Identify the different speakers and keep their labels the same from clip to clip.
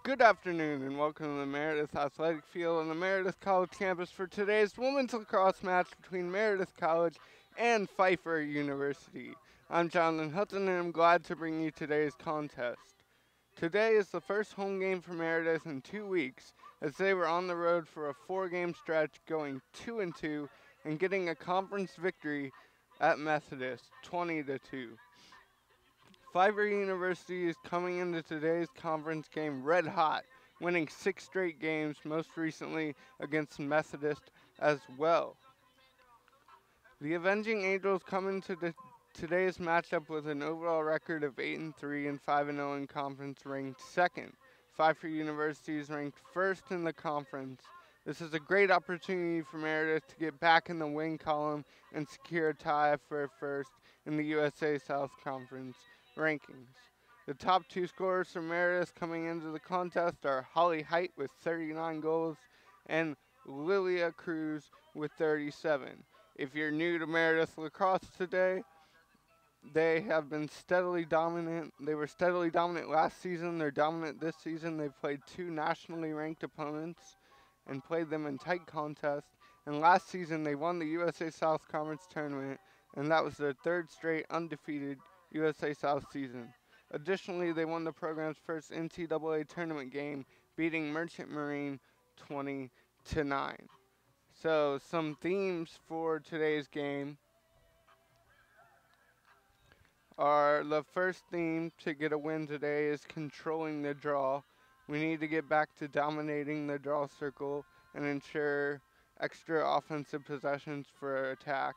Speaker 1: Good afternoon and welcome to the Meredith Athletic Field on the Meredith College campus for today's women's lacrosse match between Meredith College and Pfeiffer University. I'm Jonathan Hutton and I'm glad to bring you today's contest. Today is the first home game for Meredith in 2 weeks as they were on the road for a 4-game stretch going 2-2 and getting a conference victory at Methodist 20-2. Pfeiffer University is coming into today's conference game red hot, winning 6 straight games, most recently against Methodist as well. The Avenging Angels come into today's matchup with an overall record of 8-3 and 5-0 in conference, ranked second. Pfeiffer University is ranked first in the conference. This is a great opportunity for Meredith to get back in the win column and secure a tie for first in the USA South Conference rankings. The top 2 scorers for Meredith coming into the contest are Holly Height with 39 goals and Lilia Cruz with 37. If you're new to Meredith lacrosse today, they have been steadily dominant. They were steadily dominant last season. They're dominant this season. They've played 2 nationally ranked opponents and played them in tight contests. And last season, they won the USA South Conference tournament, and that was their 3rd straight undefeated USA South season. Additionally, they won the program's first NCAA tournament game, beating Merchant Marine 20-9. So, some themes for today's game are the first theme to get a win today is controlling the draw. We need to get back to dominating the draw circle and ensure extra offensive possessions for attack.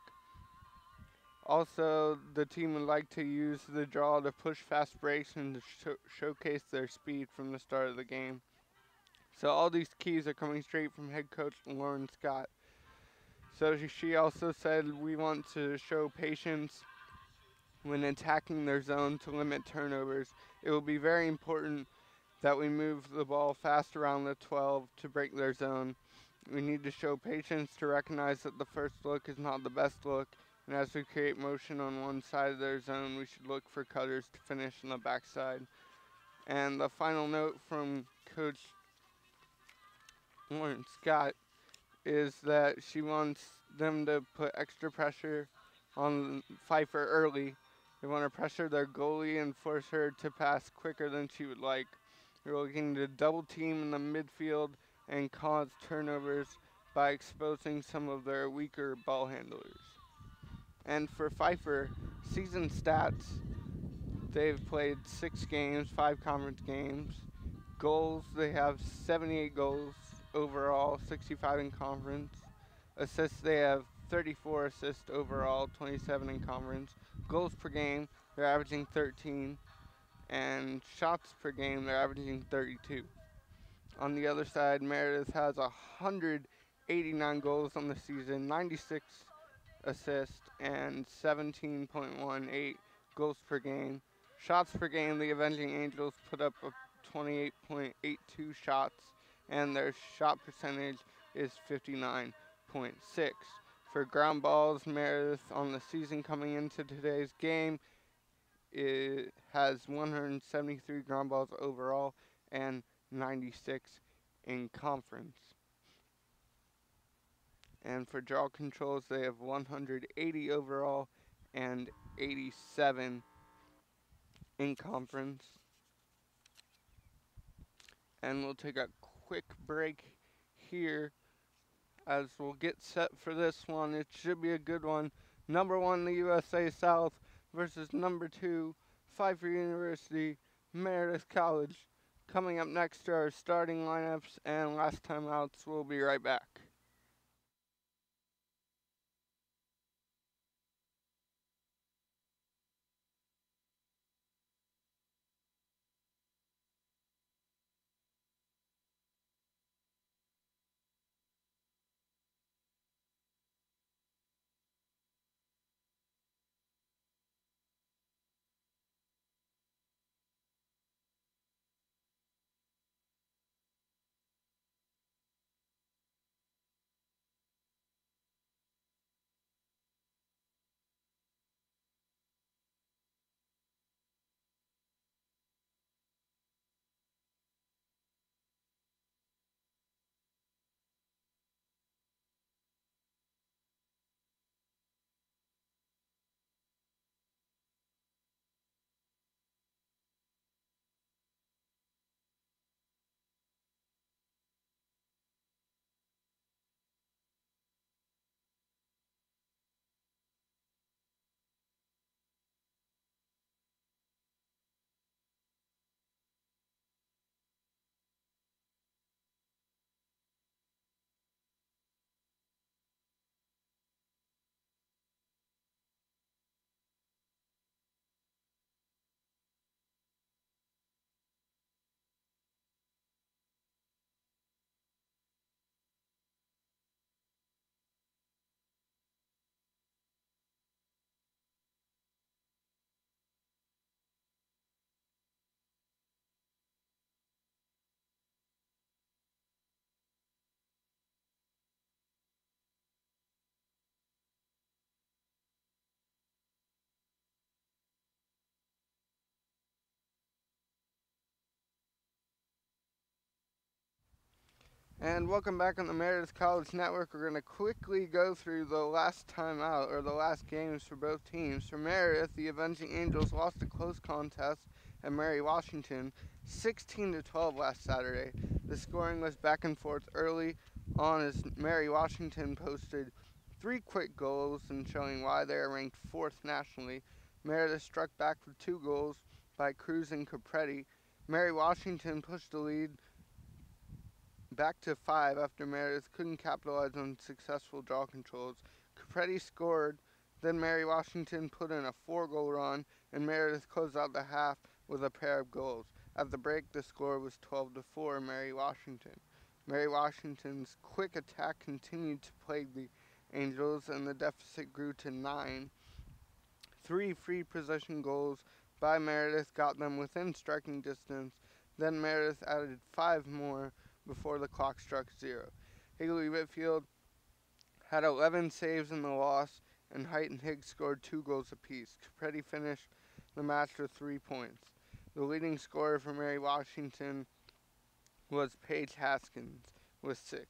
Speaker 1: Also, the team would like to use the draw to push fast breaks and to showcase their speed from the start of the game. So all these keys are coming straight from head coach Lauren Scott. So she also said we want to show patience when attacking their zone to limit turnovers. It will be very important that we move the ball fast around the 12 to break their zone. We need to show patience to recognize that the first look is not the best look, and as we create motion on one side of their zone, we should look for cutters to finish on the backside. And the final note from Coach Lauren Scott is that she wants them to put extra pressure on Pfeiffer early. They want to pressure their goalie and force her to pass quicker than she would like. They're looking to double team in the midfield and cause turnovers by exposing some of their weaker ball handlers. And for Pfeiffer, season stats, they've played 6 games, 5 conference games. Goals, they have 78 goals overall, 65 in conference. Assists, they have 34 assists overall, 27 in conference. Goals per game, they're averaging 13. And shots per game, they're averaging 32. On the other side, Meredith has 189 goals on the season, 96 assists, and 17.18 goals per game. Shots per game, the Avenging Angels put up a 28.82 shots, and their shot percentage is 59.6. For ground balls, Meredith on the season coming into today's game, it has 173 ground balls overall and 96 in conference. And for draw controls, they have 180 overall and 87 in conference. And we'll take a quick break here as we'll get set for this one. It should be a good one. Number 1, the USA South versus number 2, Pfeiffer University, Meredith College. Coming up next are our starting lineups and last time outs. We'll be right back. And welcome back on the Meredith College Network. We're going to quickly go through the last time out, or the last games for both teams. For Meredith, the Avenging Angels lost a close contest at Mary Washington 16-12 last Saturday. The scoring was back and forth early on as Mary Washington posted 3 quick goals and showing why they are ranked 4th nationally. Meredith struck back with 2 goals by Cruz and Capretti. Mary Washington pushed the lead back to 5 after Meredith couldn't capitalize on successful draw controls. Capretti scored, then Mary Washington put in a 4-goal run, and Meredith closed out the half with a pair of goals. At the break, the score was 12-4 Mary Washington. Mary Washington's quick attack continued to plague the Angels, and the deficit grew to 9. 3 free possession goals by Meredith got them within striking distance. Then Meredith added 5 more before the clock struck 0. Higley Whitfield had 11 saves in the loss, and Height and Higgs scored 2 goals apiece. Capretti finished the match with 3 points. The leading scorer for Mary Washington was Paige Haskins with 6.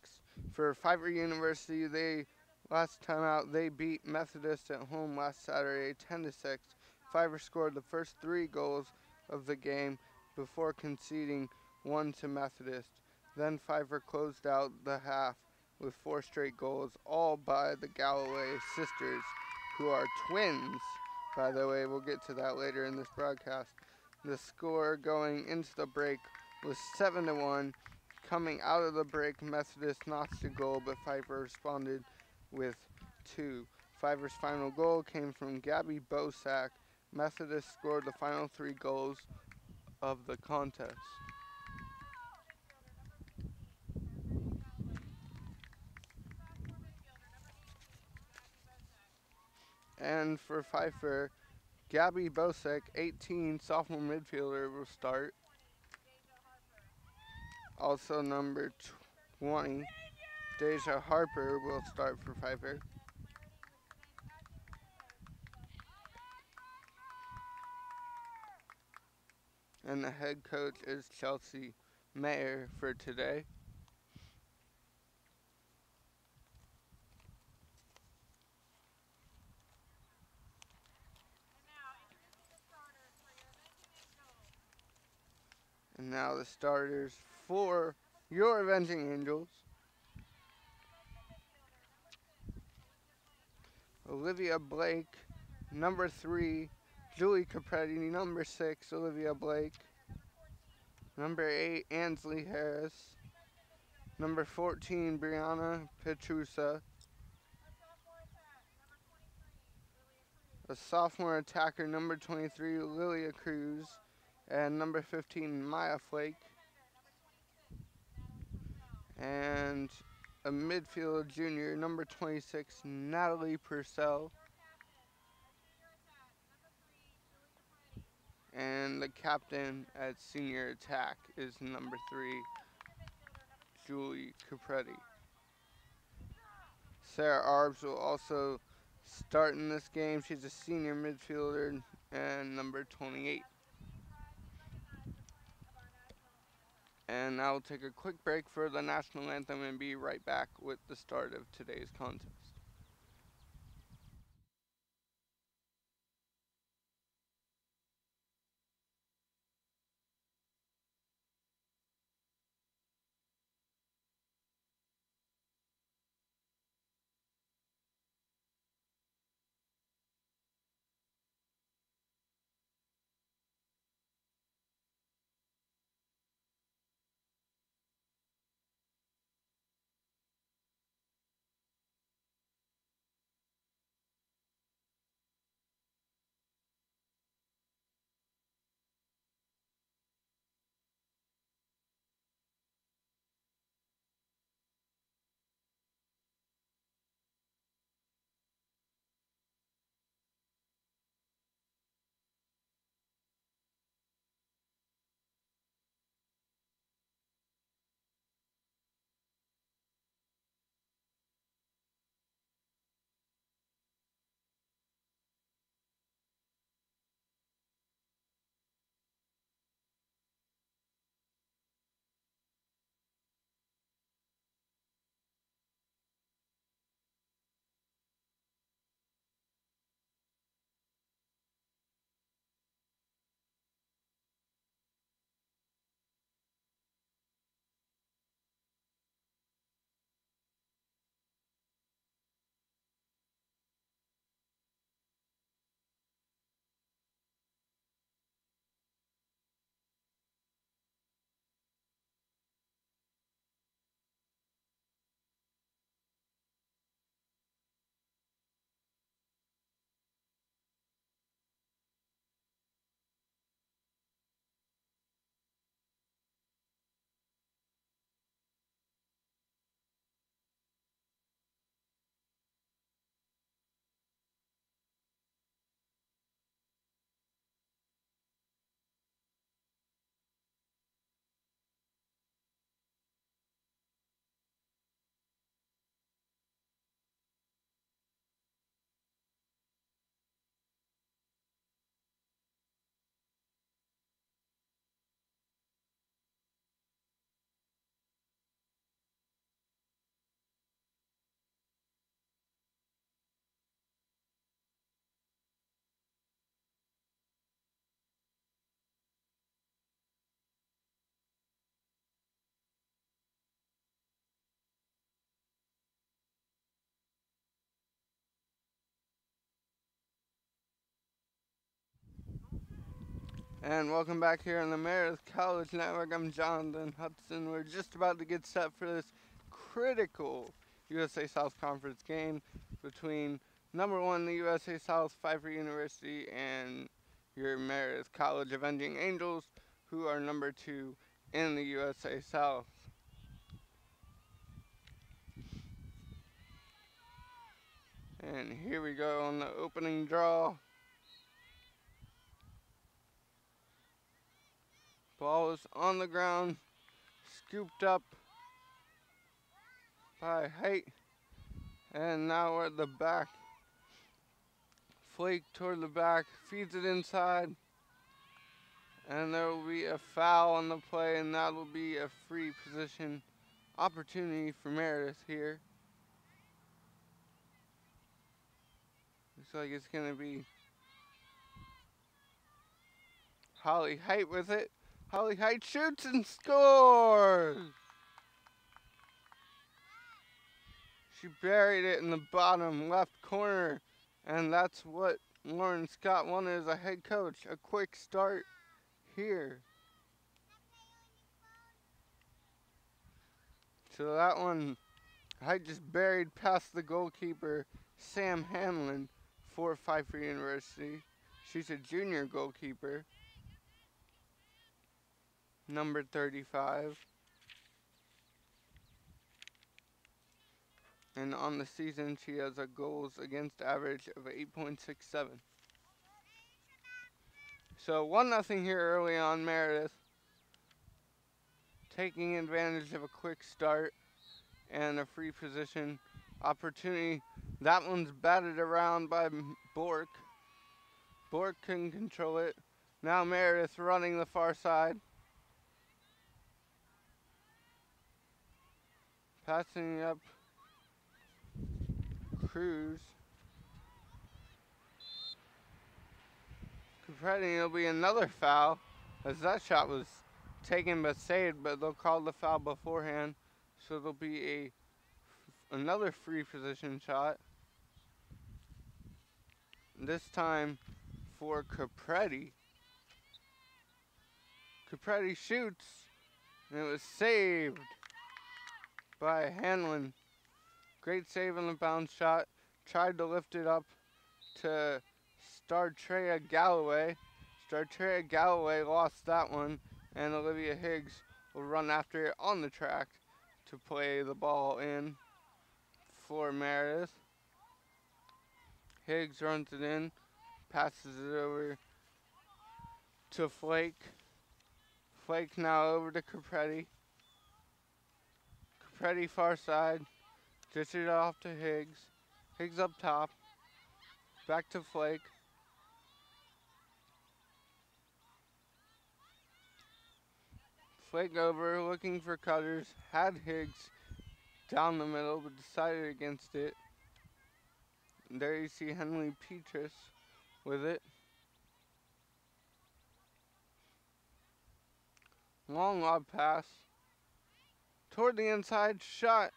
Speaker 1: For Pfeiffer University, last time out they beat Methodist at home last Saturday 10-6. Pfeiffer scored the first 3 goals of the game before conceding 1 to Methodist. Then Pfeiffer closed out the half with 4 straight goals, all by the Galloway sisters, who are twins, by the way. We'll get to that later in this broadcast. The score going into the break was 7-1. Coming out of the break, Methodist notched a goal, but Pfeiffer responded with 2. Pfeiffer's final goal came from Gabby Bosak. Methodist scored the final 3 goals of the contest. And for Pfeiffer, Gabby Bosek, 18, sophomore midfielder, will start. Also number 20, Deja Harper, will start for Pfeiffer. And the head coach is Chelsea Mayer for today. And now the starters for your Avenging Angels. Olivia Blake, number 3. Julie Capretti, number 6. Olivia Blake. Number 8, Ansley Harris. Number 14, Brianna Petrusa. A sophomore attacker, number 23, Lilia Cruz. And number 15, Maya Flake. And a midfield junior, number 26, Natalie Purcell. And the captain at senior attack is number 3, Julie Capretti. Sarah Arbs will also start in this game. She's a senior midfielder and number 28. And I will take a quick break for the national anthem and be right back with the start of today's contest. And welcome back here on the Meredith College Network. I'm Jonathan Hudson. We're just about to get set for this critical USA South Conference game between number one in the USA South, Pfeiffer University, and your Meredith College Avenging Angels, who are number two in the USA South. And here we go on the opening draw. Ball is on the ground, scooped up by Height, and now we're at the back. Flake toward the back, feeds it inside, and there will be a foul on the play, and that will be a free position opportunity for Meredith here. Looks like it's going to be Holly Height with it. Holly Height shoots and scores! She buried it in the bottom left corner, and that's what Lauren Scott wanted as a head coach. A quick start here. So that one, Height just buried past the goalkeeper, Sam Hanlon, for Pfeiffer University. She's a junior goalkeeper. Number 35. And on the season, she has a goals against average of 8.67. So 1-0 here early on, Meredith. Taking advantage of a quick start and a free position opportunity. That one's batted around by Bork. Bork can control it. Now Meredith running the far side. Passing up Cruz. Capretti, it'll be another foul, as that shot was taken but saved, but they'll call the foul beforehand. So there'll be another free position shot. This time for Capretti. Capretti shoots, and it was saved by Hanlon. Great save on the bounce shot. Tried to lift it up to Startrea Galloway. Startrea Galloway lost that one, and Olivia Higgs will run after it on the track to play the ball in for Meredith. Higgs runs it in, passes it over to Flake. Flake now over to Capretti. Capretti far side, dishes it off to Higgs. Higgs up top, back to Flake. Flake over, looking for cutters, had Higgs down the middle, but decided against it. And there you see Henley Petrus with it. Long lob pass. Toward the inside, shot.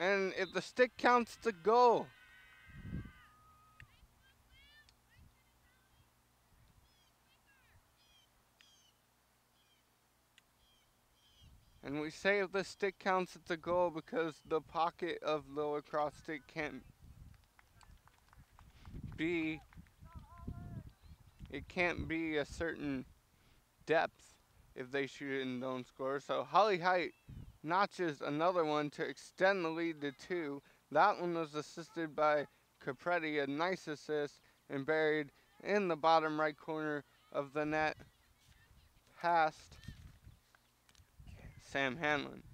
Speaker 1: And if the stick counts, it's a goal. And we say if the stick counts, it's a goal because the pocket of the lacrosse stick can't be a certain depth if they shoot it and don't score. So Holly Height notches another one to extend the lead to 2. That one was assisted by Capretti, a nice assist, and buried in the bottom right corner of the net past Sam Hanlon.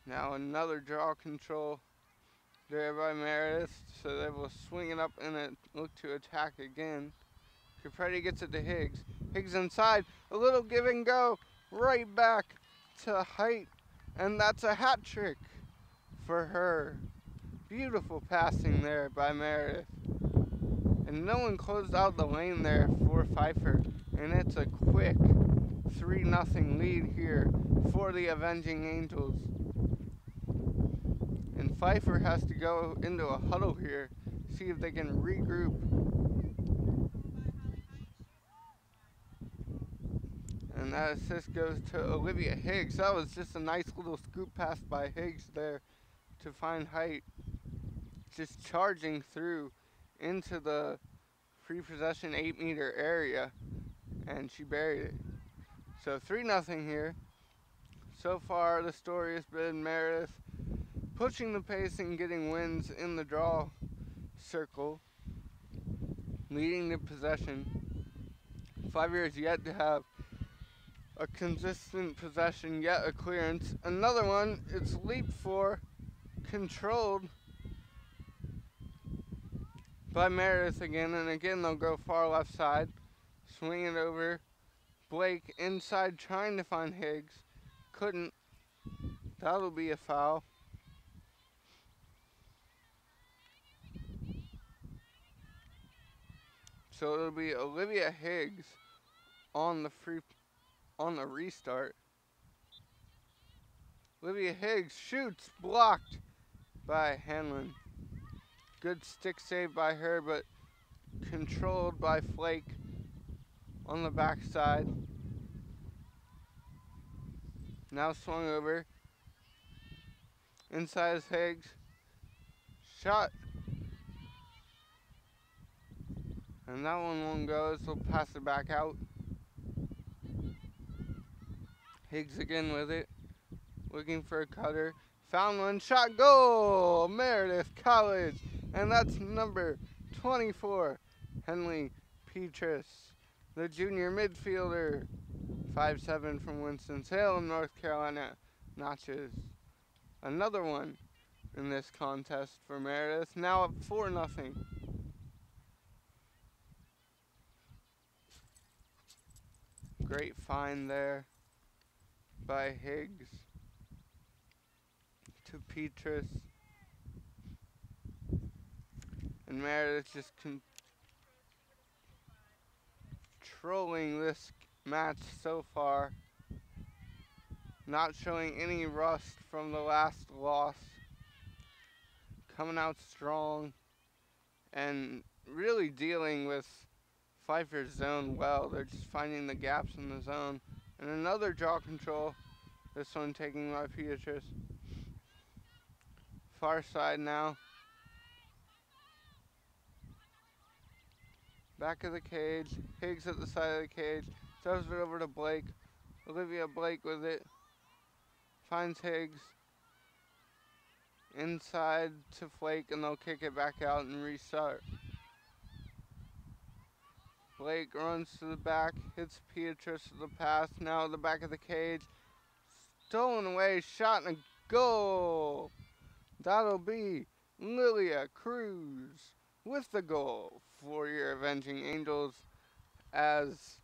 Speaker 1: Now another draw control there by Meredith, so they will swing it up and look to attack again. Capretti gets it to Higgs. Higgs inside, a little give and go, right back to Height, and that's a hat trick for her. Beautiful passing there by Meredith. And no one closed out the lane there for Pfeiffer, and it's a quick 3-0 lead here for the Avenging Angels. And Pfeiffer has to go into a huddle here, see if they can regroup. And that assist goes to Olivia Higgs. That was just a nice little scoop pass by Higgs there to find height. Just charging through into the free possession 8-meter area, and she buried it. So 3-0 here. So far the story has been Meredith pushing the pace and getting wins in the draw circle, leading the possession. Pfeiffer is yet to have a consistent possession, yet a clearance. Another one, it's leap for, controlled by Meredith again, and again they'll go far left side. Swing it over. Blake inside trying to find Higgs. Couldn't. That'll be a foul. So it'll be Olivia Higgs on the restart. Olivia Higgs shoots, blocked by Hanlon. Good stick save by her, but controlled by Flake on the backside. Now swung over. Inside is Higgs. Shot. And that one won't go, so they'll pass it back out. Higgs again with it. Looking for a cutter. Found one. Shot. Goal! Meredith College. And that's number 24. Henley Petrus, the junior midfielder. 5'7" from Winston-Salem, North Carolina. Notches another one in this contest for Meredith. Now up 4-0. Great find there by Higgs to Petrus. And Meredith just controlling this match so far. Not showing any rust from the last loss. Coming out strong and really dealing with Pfeiffer's zone well. They're just finding the gaps in the zone. And another draw control. This one taken by Petrus. Far side now. Back of the cage. Higgs at the side of the cage. Throws it over to Blake. Olivia Blake with it. Finds Higgs. Inside to Flake, and they'll kick it back out and restart. Blake runs to the back, hits Petrus with the pass. Now at the back of the cage. Stolen away, shot, and a goal. That'll be Lilia Cruz with the goal for your Avenging Angels, as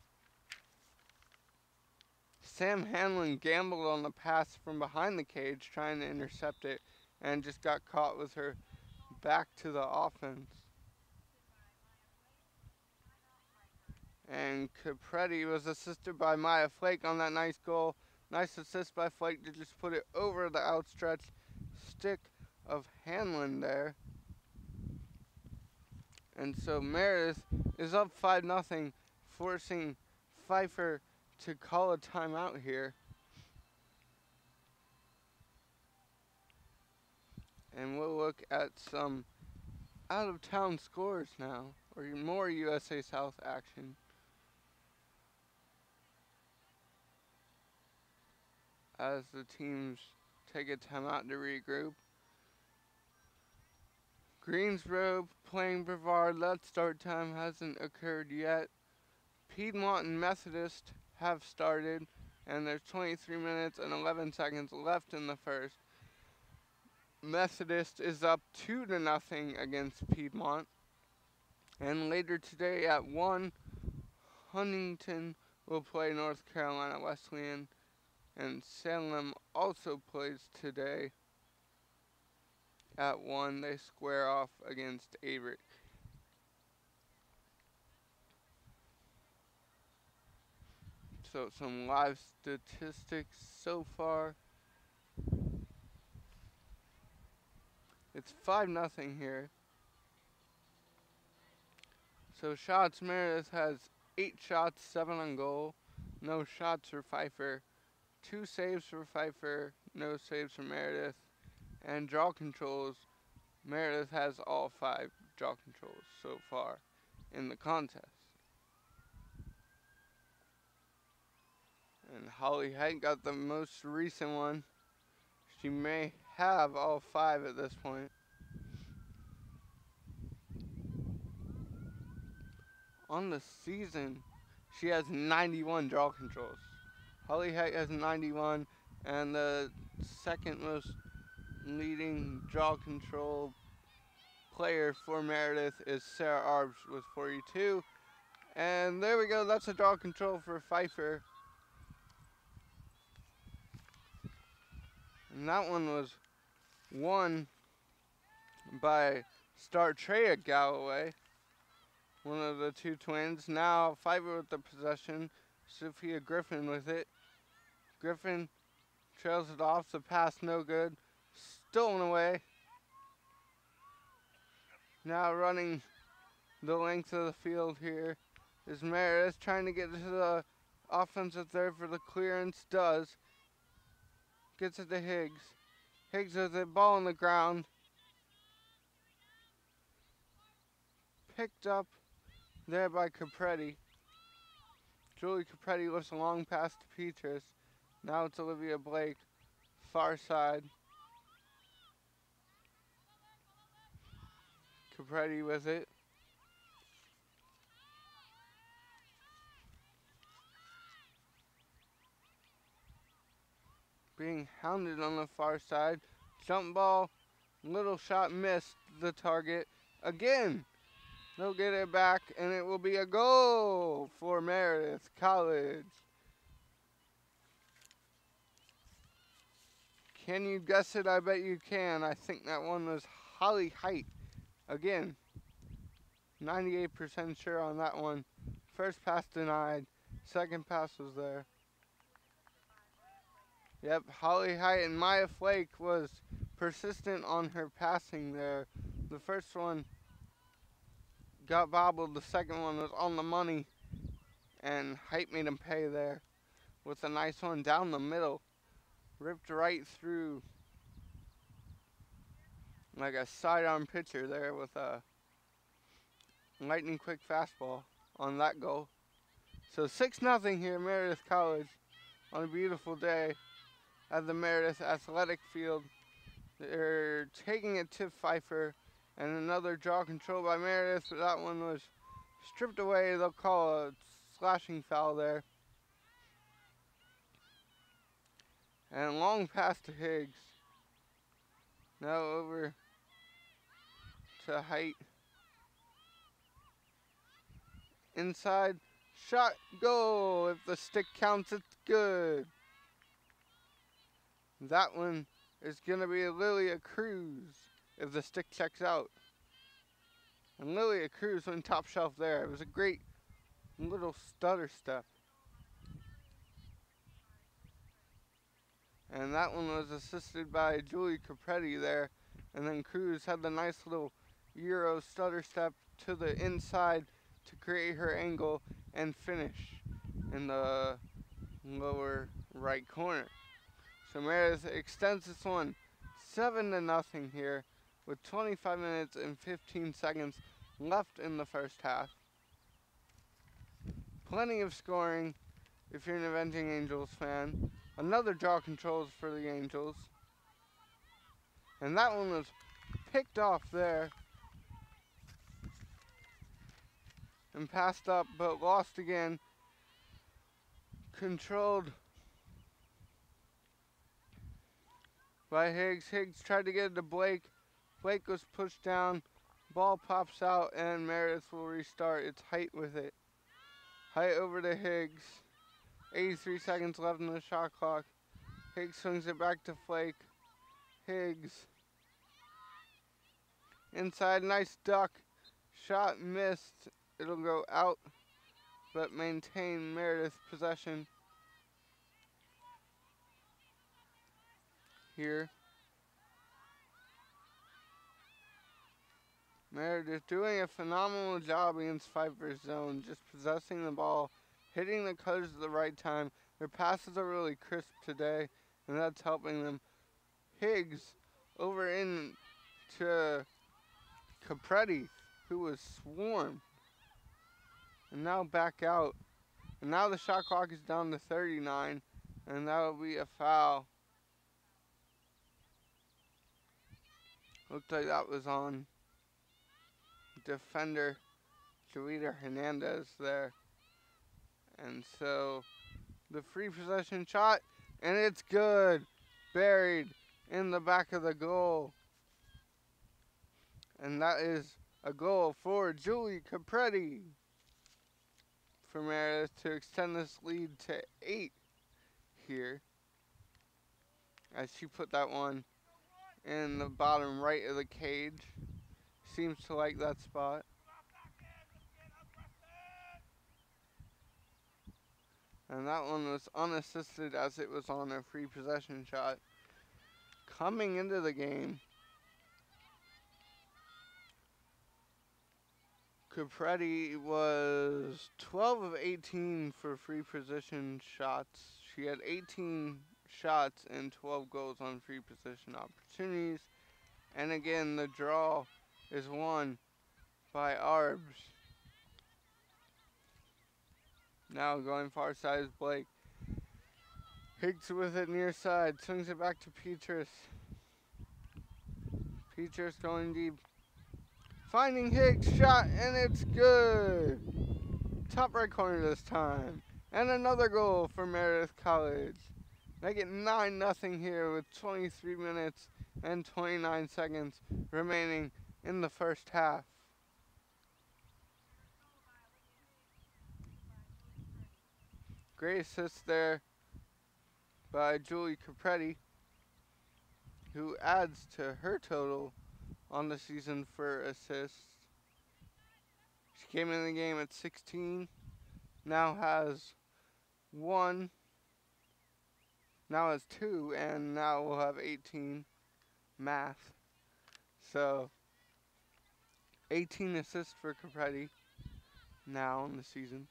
Speaker 1: Sam Hanlon gambled on the pass from behind the cage trying to intercept it and just got caught with her back to the offense. And Capretti was assisted by Maya Flake on that nice goal. Nice assist by Flake to just put it over the outstretched stick of Hanlon there. And so Meredith is up 5-0, forcing Pfeiffer to call a timeout here. And we'll look at some out-of-town scores now, or more USA South action. As the teams take a timeout to regroup. Greensboro playing Brevard. That start time hasn't occurred yet. Piedmont and Methodist have started, and there's 23 minutes and 11 seconds left in the first. Methodist is up 2-0 against Piedmont. And later today at 1, Huntington will play North Carolina Wesleyan. And Salem also plays today at 1. They square off against Avery. So some live statistics so far. It's 5-0 here. So shots, Meredith has 8 shots, 7 on goal. No shots for Pfeiffer. 2 saves for Pfeiffer, no saves for Meredith. And draw controls, Meredith has all 5 draw controls so far in the contest. And Holly Height got the most recent one. She may have all 5 at this point. On the season, she has 91 draw controls. Holly Height has 91, and the second most leading draw control player for Meredith is Sarah Arbs with 42. And there we go, that's a draw control for Pfeiffer. And that one was won by Star Treya Galloway, one of the 2 twins. Now Pfeiffer with the possession, Sophia Griffin with it. Griffin trails it off, the pass no good, stolen away. Now running the length of the field here is Meredith, trying to get to the offensive third for the clearance, does. Gets it to Higgs. Higgs with the ball on the ground. Picked up there by Capretti. Julie Capretti lifts a long pass to Petrus. Now it's Olivia Blake, far side. Capretti with it. Being hounded on the far side. Jump ball, little shot missed the target. Again, they'll get it back, and it will be a goal for Meredith College. Can you guess it? I bet you can. I think that one was Holly Height. Again, 98% sure on that one. First pass denied. Second pass was there. Yep, Holly Height, and Maya Flake was persistent on her passing there. The first one got bobbled. The second one was on the money. And Height made him pay there with a nice one down the middle. Ripped right through like a sidearm pitcher there with a lightning quick fastball on that goal. So 6-0 here, Meredith College, on a beautiful day at the Meredith Athletic Field. They're taking it to Pfeiffer, and another draw control by Meredith, but that one was stripped away. They'll call a slashing foul there. And long pass to Higgs. Now over to Height. Inside, shot, goal. If the stick counts, it's good. That one is going to be Lilia Cruz if the stick checks out. And Lilia Cruz went top shelf there. It was a great little stutter step. And that one was assisted by Julie Capretti there. And then Cruz had the nice little Euro stutter step to the inside to create her angle and finish in the lower right corner. So Meredith extends this one 7-0 here with 25 minutes and 15 seconds left in the first half. Plenty of scoring if you're an Avenging Angels fan. Another draw controls for the Angels. And that one was picked off there. And passed up, but lost again. Controlled by Higgs. Higgs tried to get it to Blake. Blake was pushed down. Ball pops out, and Meredith will restart. It's Height with it. Height over to Higgs. 83 seconds left in the shot clock. Higgs swings it back to Flake. Higgs. Inside, nice duck. Shot missed. It'll go out, but maintain Meredith possession. here. Meredith doing a phenomenal job against Pfeiffer's zone, just possessing the ball, hitting the cutters at the right time. Their passes are really crisp today, and that's helping them. Higgs over in to Capretti, who was swarmed, and now back out. And now the shot clock is down to 39, and that'll be a foul. Looked like that was on defender Joelita Hernandez there. And so the free possession shot, and it's good. Buried in the back of the goal. And that is a goal for Julie Capretti for Meredith to extend this lead to 8 here. As she put that one in the bottom right of the cage. Seems to like that spot. And that one was unassisted as it was on a free possession shot. Coming into the game, Capretti was 12 of 18 for free position shots. She had 18 shots and 12 goals on free position opportunities. And again, the draw is won by Arbs. Now going far side is Blake. Higgs with it near side, swings it back to Petrus. Petrus going deep. Finding Higgs, shot, and it's good. Top right corner this time. And another goal for Meredith College. They get 9-0 here with 23 minutes and 29 seconds remaining in the first half. Great assist there by Julie Capretti, who adds to her total on the season for assists. She came in the game at 16, now has 1, now has 2, and now will have 18. Math. So 18 assists for Capretti now in the season.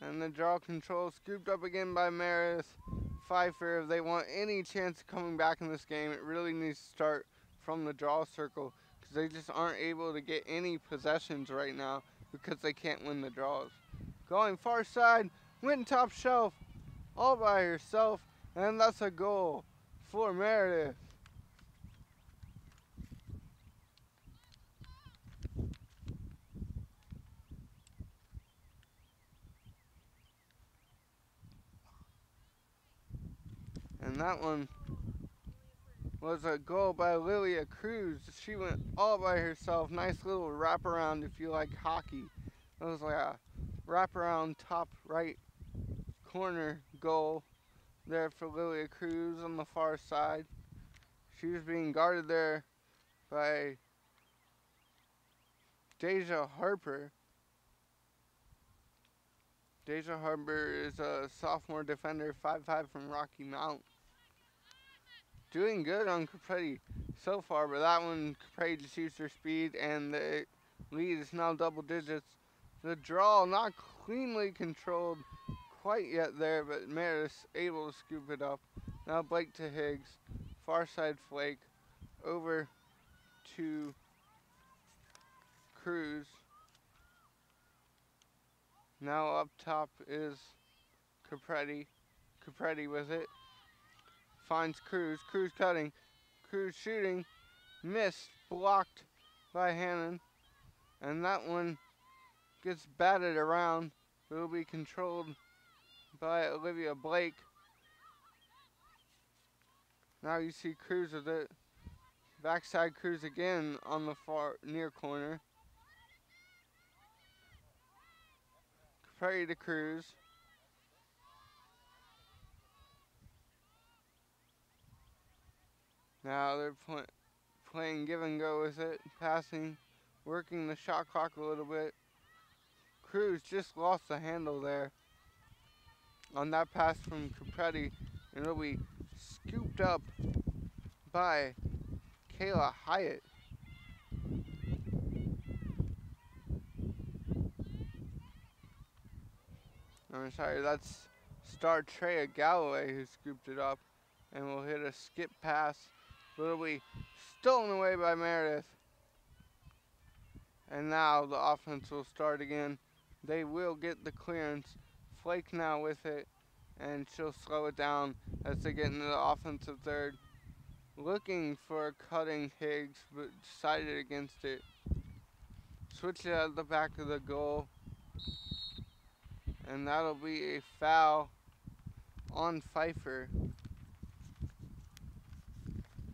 Speaker 1: And the draw control scooped up again by Meredith. Pfeiffer, if they want any chance of coming back in this game, it really needs to start from the draw circle, because they just aren't able to get any possessions right now because they can't win the draws. Going far side, went top shelf all by herself, and that's a goal for Meredith. And that one was a goal by Lilia Cruz. She went all by herself. Nice little wraparound if you like hockey. It was like a wraparound top right corner goal there for Lilia Cruz on the far side. She was being guarded there by Deja Harper. Deja Harper is a sophomore defender, 5'5" from Rocky Mount. Doing good on Capretti so far, but that one, Capretti just used her speed, and the lead is now double digits. The draw not cleanly controlled quite yet there, but Meredith able to scoop it up. Now Blake to Higgs, far side flake, over to Cruz. Now up top is Capretti. Capretti with it. Finds Cruz. Cruz cutting. Cruz shooting. Missed. Blocked by Hannon. And that one gets batted around. It will be controlled by Olivia Blake. Now you see Cruz with it. Backside Cruz again on the far near corner. Capretti to Cruz. Now they're playing give and go with it, passing, working the shot clock a little bit. Cruz just lost the handle there. on that pass from Capretti, and it'll be scooped up by Kayla Hyatt. I'm sorry, that's Star Treya Galloway who scooped it up and will hit a skip pass. But it'll be stolen away by Meredith. And now the offense will start again. They will get the clearance. Flake now with it, and she'll slow it down as they get into the offensive third. Looking for a cutting Higgs, but decided against it. Switch it at the back of the goal. And that'll be a foul on Pfeiffer.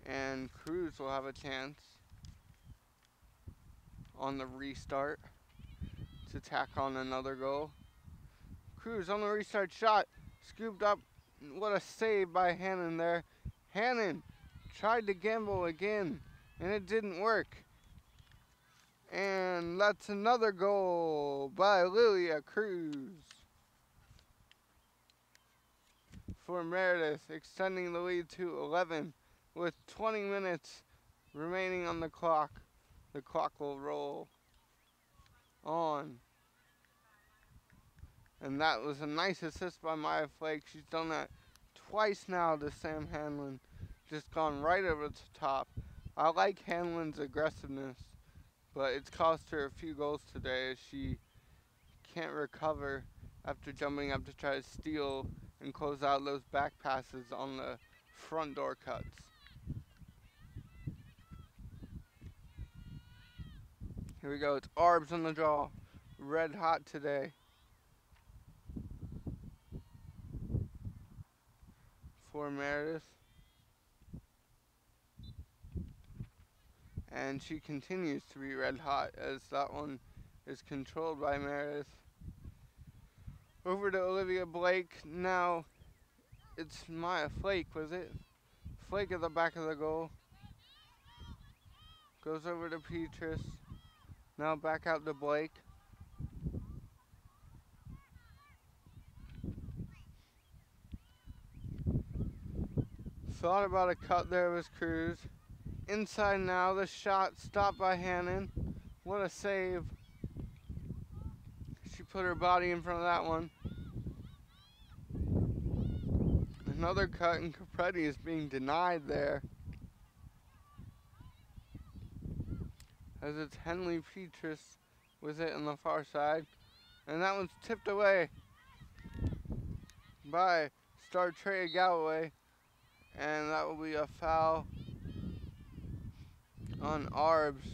Speaker 1: And Cruz will have a chance on the restart to tack on another goal. Cruz on the restart shot, scooped up. What a save by Hannon there. Hannon tried to gamble again, and it didn't work. And that's another goal by Lilia Cruz for Meredith, extending the lead to 11 with 20 minutes remaining on the clock. The clock will roll on. And that was a nice assist by Maya Flake. She's done that twice now to Sam Hanlon. Just gone right over the top. I like Hanlon's aggressiveness, but it's cost her a few goals today as she can't recover after jumping up to try to steal and close out those back passes on the front door cuts. Here we go. It's Arbs on the draw. Red hot today. For Meredith. And she continues to be red hot as that one is controlled by Meredith. Over to Olivia Blake. Now it's Maya Flake, was it? Flake at the back of the goal. Goes over to Petrus. Now back out to Blake. Thought about a cut there was Cruz. Inside now, the shot stopped by Hannon. What a save. She put her body in front of that one. Another cut, and Capretti is being denied there. As it's Henley Petrus with it on the far side. And that one's tipped away by Star Treya Galloway. And that will be a foul on Arbs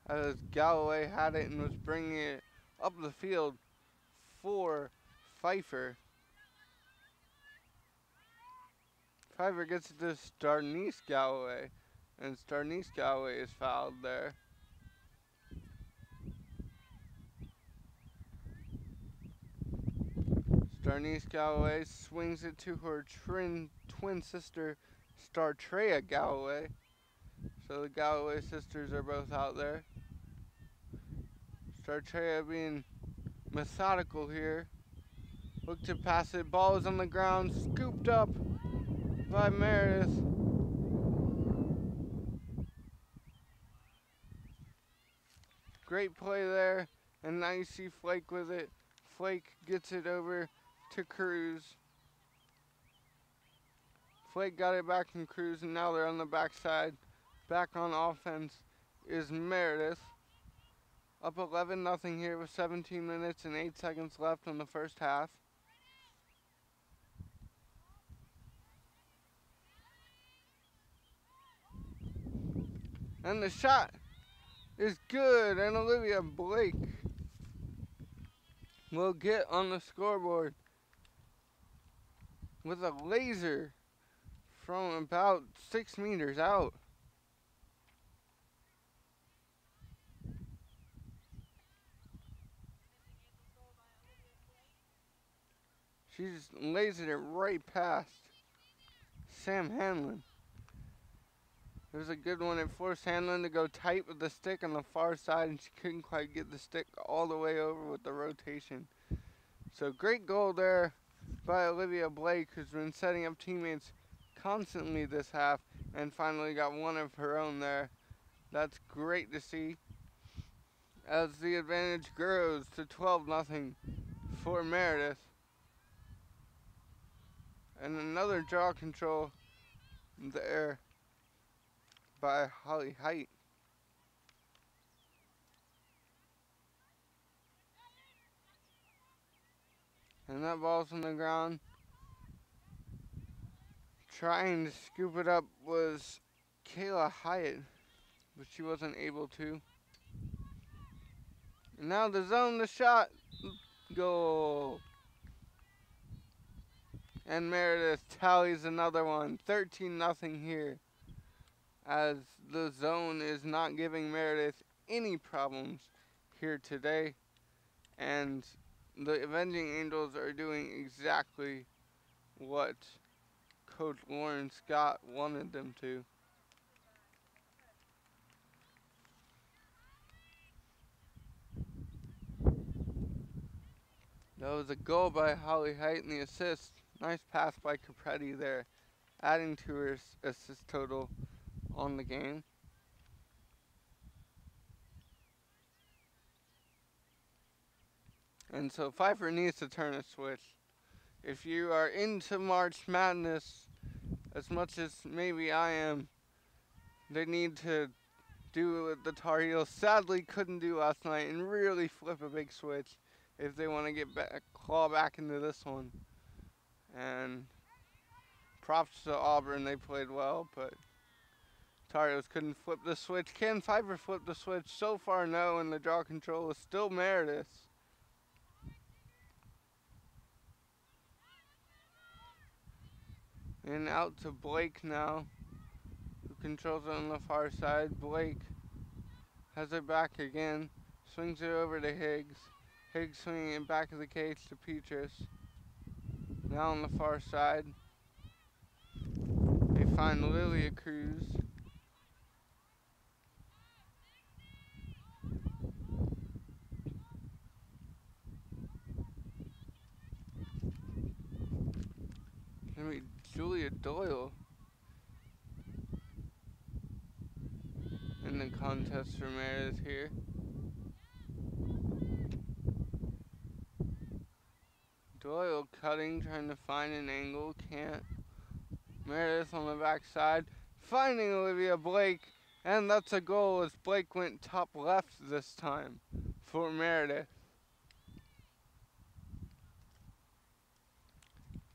Speaker 1: as Galloway had it and was bringing it up the field for Pfeiffer. Pfeiffer gets it to Starnice Galloway, and Starnice Galloway is fouled there. Starnice Galloway swings it to her twin sister, Star Treya Galloway. So the Galloway sisters are both out there. Star Treya being methodical here. Look to pass it. Ball is on the ground, scooped up by Meredith. Great play there. And now you see Flake with it. Flake gets it over to Cruz. Flake got it back from Cruz, and now they're on the backside. Back on offense is Meredith. Up 11-0 here with 17 minutes and 8 seconds left in the first half. And the shot is good, and Olivia Blake will get on the scoreboard with a laser from about 6 meters out. She just lasered it right past Sam Hanlon. It was a good one. It forced Hanlon to go tight with the stick on the far side, and she couldn't quite get the stick all the way over with the rotation. So great goal there by Olivia Blake, who's been setting up teammates constantly this half and finally got one of her own there. That's great to see as the advantage grows to 12-0 for Meredith. And another draw control there by Holly Height. And that ball's on the ground. Trying to scoop it up was Kayla Hyatt, but she wasn't able to. And now the zone, the shot, goal. And Meredith tallies another one, 13-0 here, as the zone is not giving Meredith any problems here today. And the Avenging Angels are doing exactly what Coach Lauren Scott wanted them to. That was a goal by Holly Height and the assist. Nice pass by Capretti there, adding to her assist total on the game. And so Pfeiffer needs to turn a switch. If you are into March Madness as much as maybe I am, they need to do what the Tar Heels sadly couldn't do last night and really flip a big switch if they want to get back, claw back into this one. And props to Auburn, they played well, but Tar Heels couldn't flip the switch. Can Pfeiffer flip the switch? So far, no, and the draw control is still Meredith. And out to Blake now, who controls it on the far side. Blake has it back again, swings it over to Higgs. Higgs swinging it back of the cage to Petrus. Now on the far side, they find Lilia Cruz. Gonna be Julia Doyle in the contest for Meredith here. Doyle cutting, trying to find an angle, can't. Meredith on the backside, finding Olivia Blake, and that's a goal as Blake went top left this time for Meredith.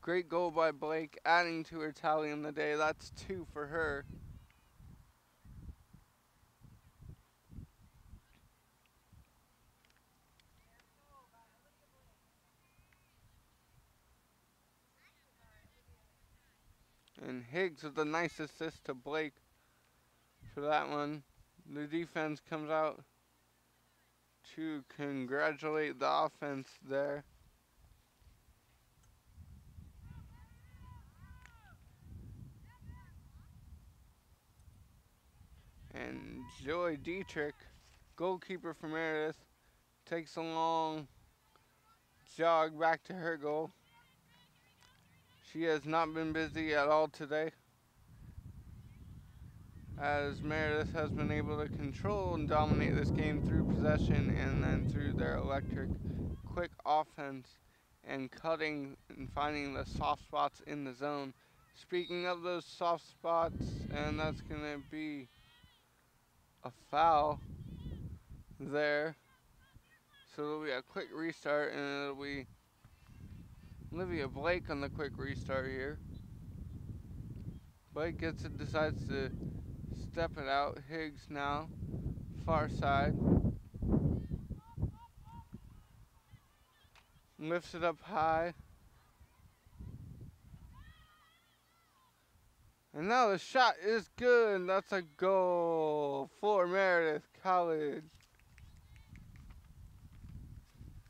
Speaker 1: Great goal by Blake, adding to her tally in the day. That's 2 for her. And Higgs with a nice assist to Blake for that one. The defense comes out to congratulate the offense there. And Joy Dietrich, goalkeeper for Meredith, takes a long jog back to her goal. She has not been busy at all today, as Meredith has been able to control and dominate this game through possession and then through their electric, quick offense and cutting and finding the soft spots in the zone. Speaking of those soft spots, and that's going to be a foul there. So it'll be a quick restart, and it'll be Olivia Blake on the quick restart here. Blake gets it, decides to step it out. Higgs now, far side. Lifts it up high. And now the shot is good. That's a goal for Meredith College.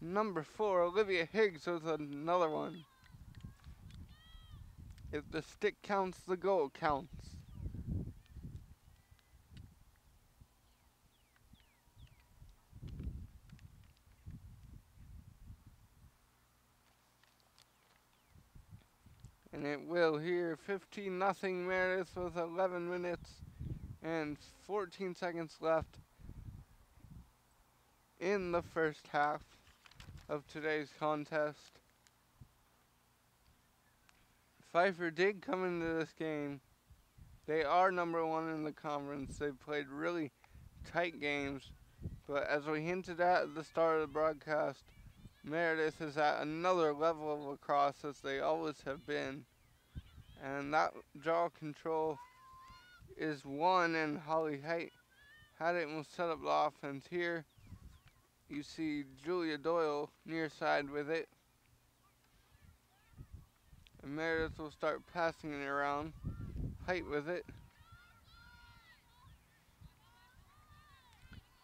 Speaker 1: Number 4, Olivia Higgs with another one. If the stick counts, the goal counts. And it will here. 15-0 Meredith with 11 minutes and 14 seconds left in the first half of today's contest. Pfeiffer did come into this game. They are number one in the conference. They've played really tight games. But as we hinted at the start of the broadcast, Meredith is at another level of lacrosse as they always have been. And that draw control is won, and Holly Height had it and will set up the offense here. You see Julia Doyle near side with it. And Meredith will start passing it around. Height with it.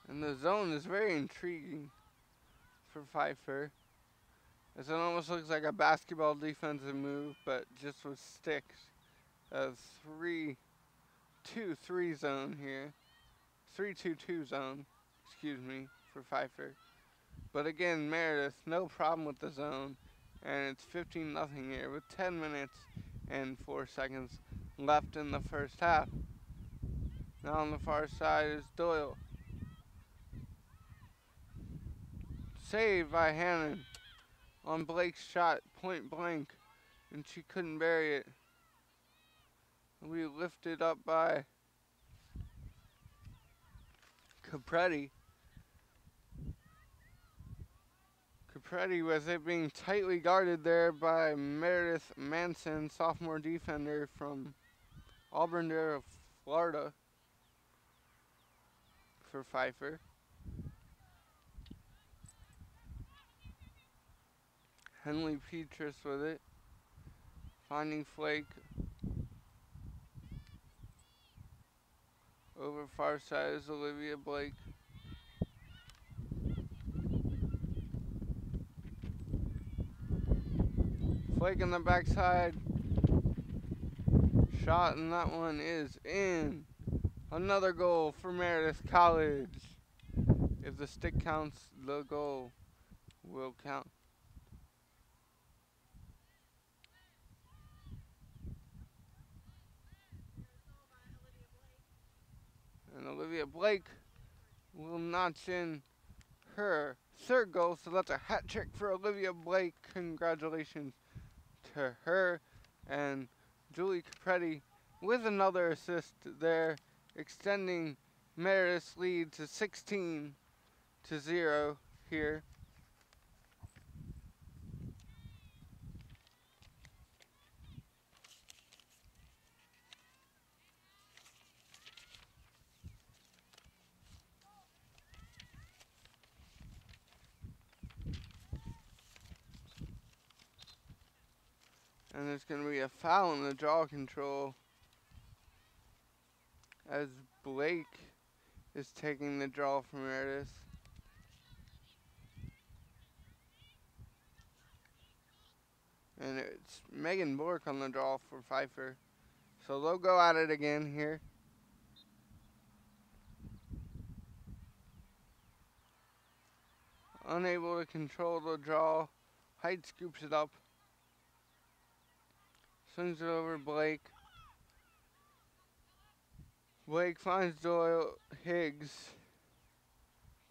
Speaker 1: And the zone is very intriguing for Pfeiffer, as it almost looks like a basketball defensive move, but just with sticks. A 3-2-3 zone here. 3-2-2 zone, excuse me, for Pfeiffer. But again, Meredith, no problem with the zone. And it's 15-0 here with 10 minutes and 4 seconds left in the first half. Now on the far side is Doyle. Save by Hannon on Blake's shot, point blank, and she couldn't bury it. We lifted up by Capretti. Capretti with it being tightly guarded there by Meredith Manson, sophomore defender from Auburndale, Florida, for Pfeiffer. Henley Petrus with it, finding Flake. Over far side is Olivia Blake. Flake on the backside. Shot, and that one is in. Another goal for Meredith College. If the stick counts, the goal will count. And Olivia Blake will notch in her third goal, so that's a hat trick for Olivia Blake. Congratulations to her. And Julie Capretti with another assist there, extending Meredith's lead to 16-0 here. And there's going to be a foul in the draw control as Blake is taking the draw from Meredith. And it's Megan Bork on the draw for Pfeiffer. So they'll go at it again here. Unable to control the draw. Height scoops it up. Swings it over Blake. Blake finds Doyle. Higgs.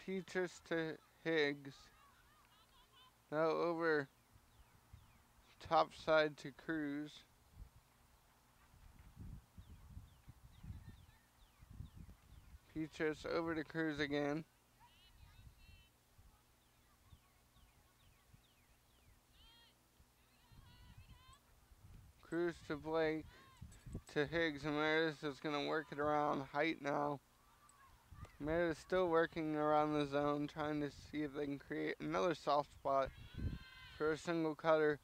Speaker 1: Petrus to Higgs. Now over top side to Cruz. Petrus over to Cruz again. Cruz to Blake, to Higgs, and Meredith is going to work it around Height now. Meredith still working around the zone, trying to see if they can create another soft spot for a single cutter.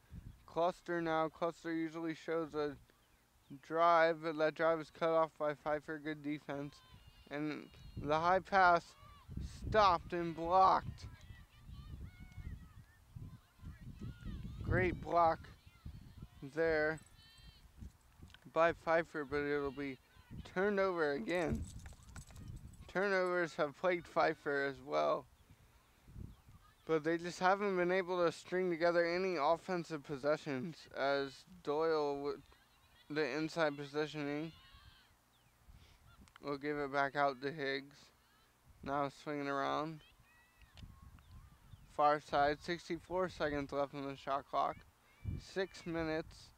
Speaker 1: Cluster now. Cluster usually shows a drive, but that drive is cut off by Pfeiffer. Good defense. And the high pass stopped and blocked. Great block there by Pfeiffer, but it'll be turned over again. Turnovers have plagued Pfeiffer as well. But they just haven't been able to string together any offensive possessions as Doyle with the inside positioning will give it back out to Higgs. Now swinging around. Far side, 64 seconds left on the shot clock. 6 minutes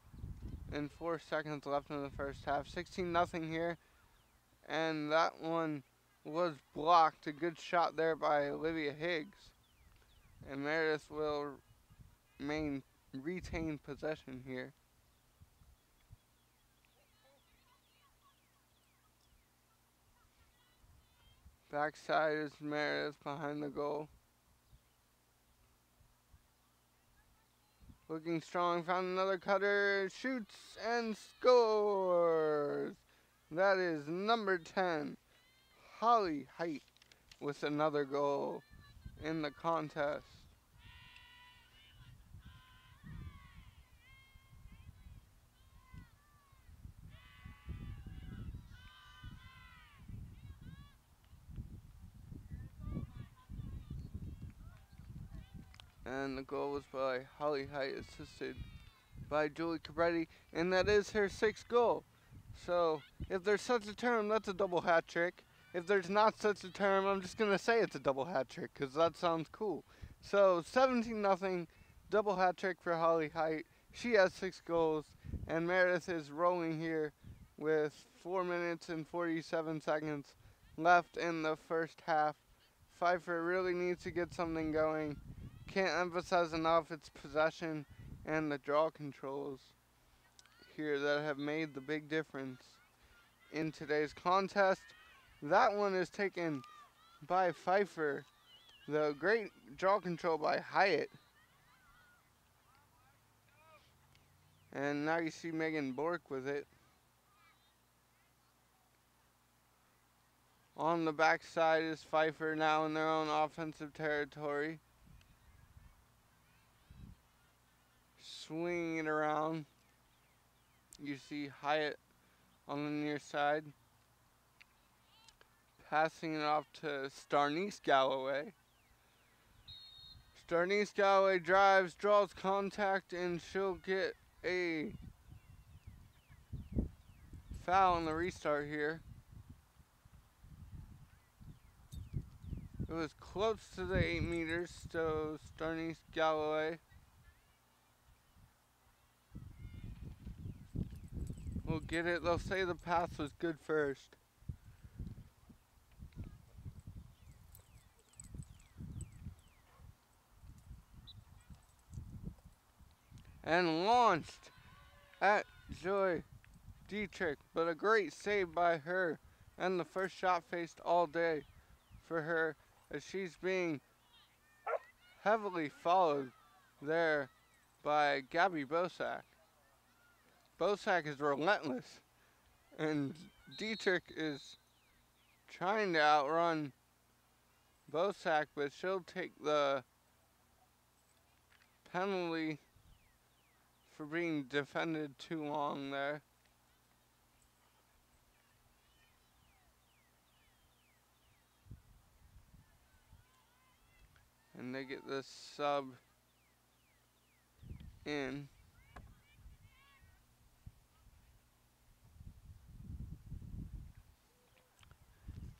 Speaker 1: and 4 seconds left in the first half. 16-0 here. And that one was blocked. A good shot there by Olivia Higgs. And Meredith will retain possession here. Backside is Meredith behind the goal. Looking strong, found another cutter, shoots and scores! That is number 10, Holly Height, with another goal in the contest. And the goal was by Holly Height, assisted by Julie Cabretti, and that is her 6th goal. So, if there's such a term, that's a double hat trick. If there's not such a term, I'm just going to say it's a double hat trick, because that sounds cool. So, 17-0, double hat trick for Holly Height. She has 6 goals, and Meredith is rolling here with 4 minutes and 47 seconds left in the first half. Pfeiffer really needs to get something going. Can't emphasize enough its possession and the draw controls here that have made the big difference in today's contest. That one is taken by Pfeiffer. The great draw control by Hyatt. And now you see Megan Bork with it. On the backside is Pfeiffer, now in their own offensive territory. Swinging it around. You see Hyatt on the near side. Passing it off to Starnice Galloway. Starnice Galloway drives, draws contact, and she'll get a foul on the restart here. It was close to the 8 meters, so Starnice Galloway will get it. They'll say the pass was good first. And launched at Joy Dietrich, but a great save by her, and the first shot faced all day for her, as she's being heavily followed there by Gabby Bosak. Bosak is relentless, and Dietrich is trying to outrun Bosak, but she'll take the penalty for being defended too long there. And they get this sub in.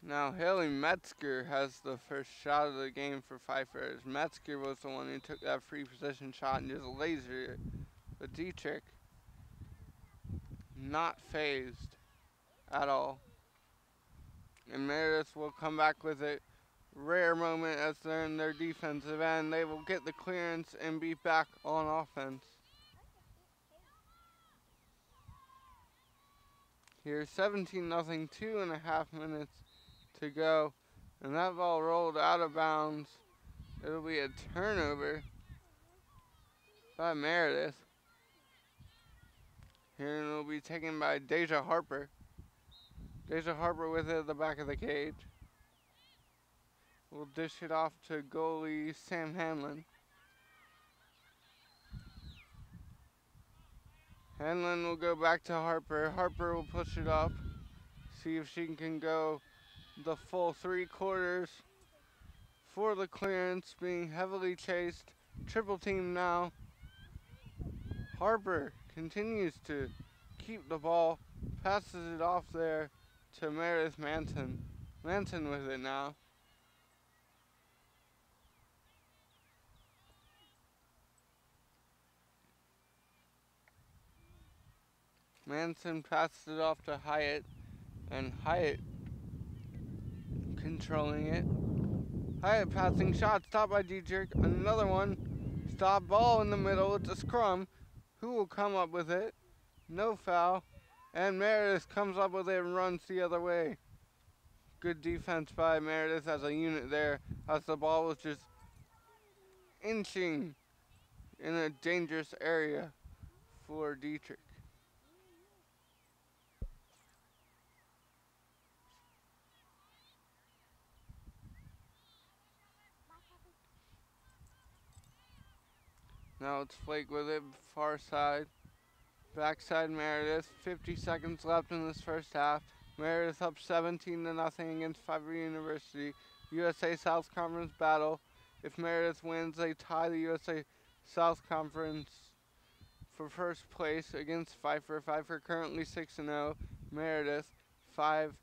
Speaker 1: Now Haley Metzger has the first shot of the game for Pfeiffer. Metzger was the one who took that free position shot and just lasered it. But Dietrich, not phased at all. And Meredith will come back with it. Rare moment as they're in their defensive end. They will get the clearance and be back on offense. Here, 17-0, 2.5 minutes to go. And that ball rolled out of bounds. It'll be a turnover by Meredith. Here it will be taken by Deja Harper. Deja Harper with it at the back of the cage. We'll dish it off to goalie Sam Hanlon. Hanlon will go back to Harper. Harper will push it up. See if she can go the full 3/4 for the clearance, being heavily chased. Triple team now. Harper continues to keep the ball, passes it off there to Meredith Manson. Manson with it now. Manson passes it off to Hyatt, and Hyatt controlling it. Hyatt passing shot, stopped by Dietrich. Another one. Stop ball in the middle. It's a scrum. Who will come up with it? No foul. And Meredith comes up with it and runs the other way. Good defense by Meredith as a unit there, as the ball was just inching in a dangerous area for Dietrich. Now it's Flake with it, far side. Backside Meredith, 50 seconds left in this first half. Meredith up 17-0 against Pfeiffer University. USA South Conference battle. If Meredith wins, they tie the USA South Conference for first place against Pfeiffer. Pfeiffer currently 6-0. Meredith 5-0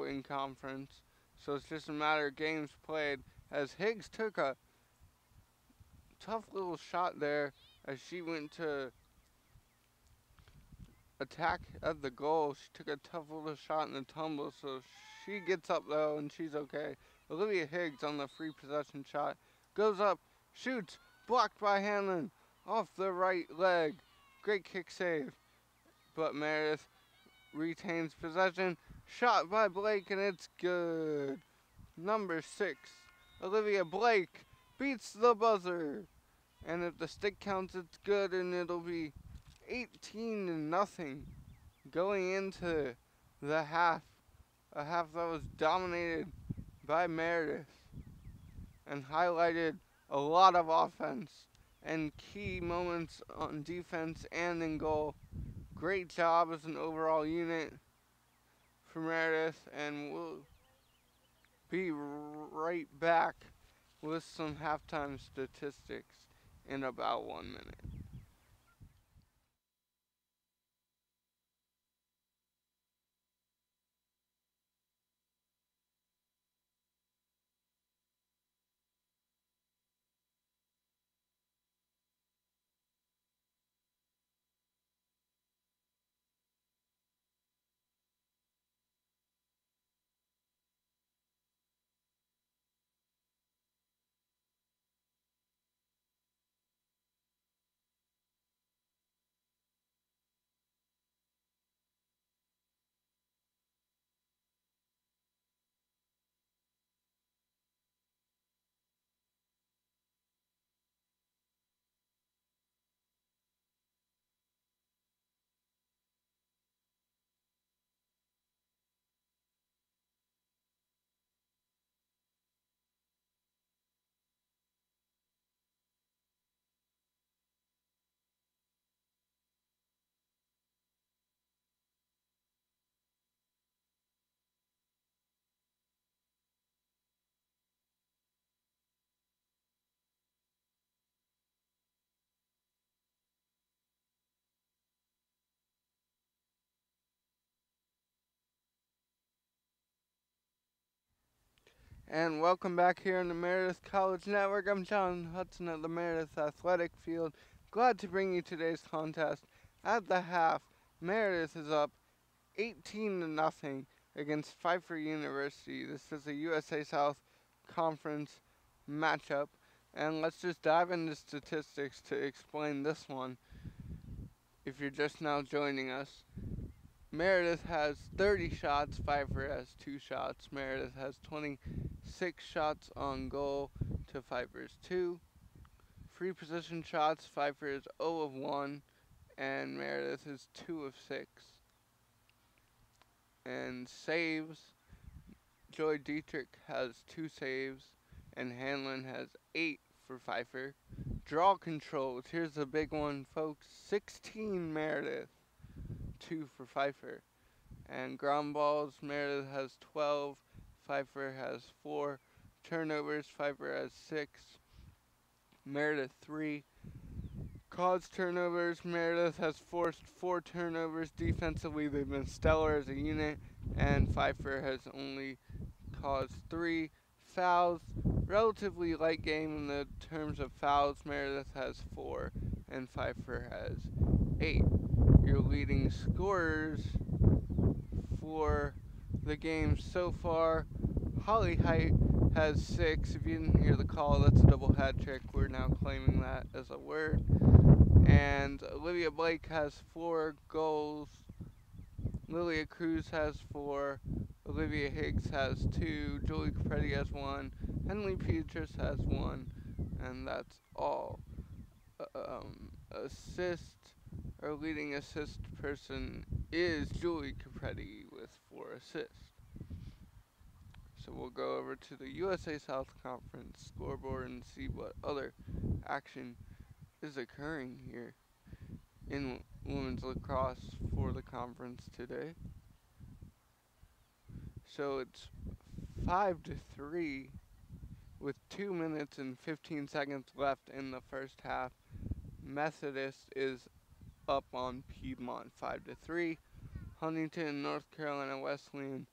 Speaker 1: in conference. So it's just a matter of games played. As Higgs took a tough little shot there as she went to attack at the goal. She took a tough little shot in the tumble, so she gets up though and she's okay. Olivia Higgs on the free possession shot. Goes up, shoots, blocked by Hanlon. Off the right leg. Great kick save. But Meredith retains possession. Shot by Blake and it's good. Number 6, Olivia Blake beats the buzzer. And if the stick counts, it's good, and it'll be 18-0 going into the half. A half that was dominated by Meredith and highlighted a lot of offense and key moments on defense and in goal. Great job as an overall unit for Meredith, and we'll be right back with some halftime statistics in about 1 minute. And welcome back here on the Meredith College Network. I'm John Hudson at the Meredith Athletic Field. Glad to bring you today's contest. At the half, Meredith is up 18-0 against Pfeiffer University. This is a USA South Conference matchup. And let's just dive into statistics to explain this one if you're just now joining us. Meredith has 30 shots, Pfeiffer has 2 shots. Meredith has 26 shots on goal to Pfeiffer's 2. Free position shots, Pfeiffer is 0 of 1, and Meredith is 2 of 6. And saves, Joy Dietrich has 2 saves, and Hanlon has 8 for Pfeiffer. Draw controls, here's the big one, folks. 16 Meredith, 2 for Pfeiffer. And ground balls, Meredith has 12, Pfeiffer has 4. turnovers. Pfeiffer has 6. Meredith 3. Caused turnovers. Meredith has forced 4 turnovers. Defensively, they've been stellar as a unit, and Pfeiffer has only caused 3 fouls. Relatively light game in the terms of fouls. Meredith has 4, and Pfeiffer has 8. Your leading scorers for the game so far: Holly Height has 6. If you didn't hear the call, that's a double hat trick. We're now claiming that as a word. And Olivia Blake has 4 goals. Lilia Cruz has 4. Olivia Higgs has 2. Julie Capretti has 1. Henley Petrus has 1. And that's all. Assist, our leading assist person is Julie Capretti with 4 assists. So we'll go over to the USA South Conference scoreboard and see what other action is occurring here in women's lacrosse for the conference today. So it's 5-3 with 2 minutes and 15 seconds left in the first half. Methodist is up on Piedmont 5-3. Huntington, North Carolina Wesleyan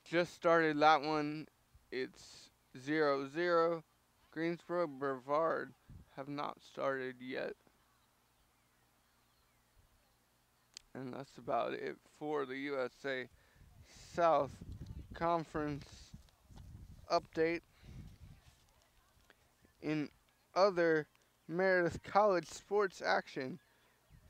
Speaker 1: just started that one. It's 0-0. Greensboro Brevard have not started yet. And that's about it for the USA South Conference update. In other Meredith College sports action,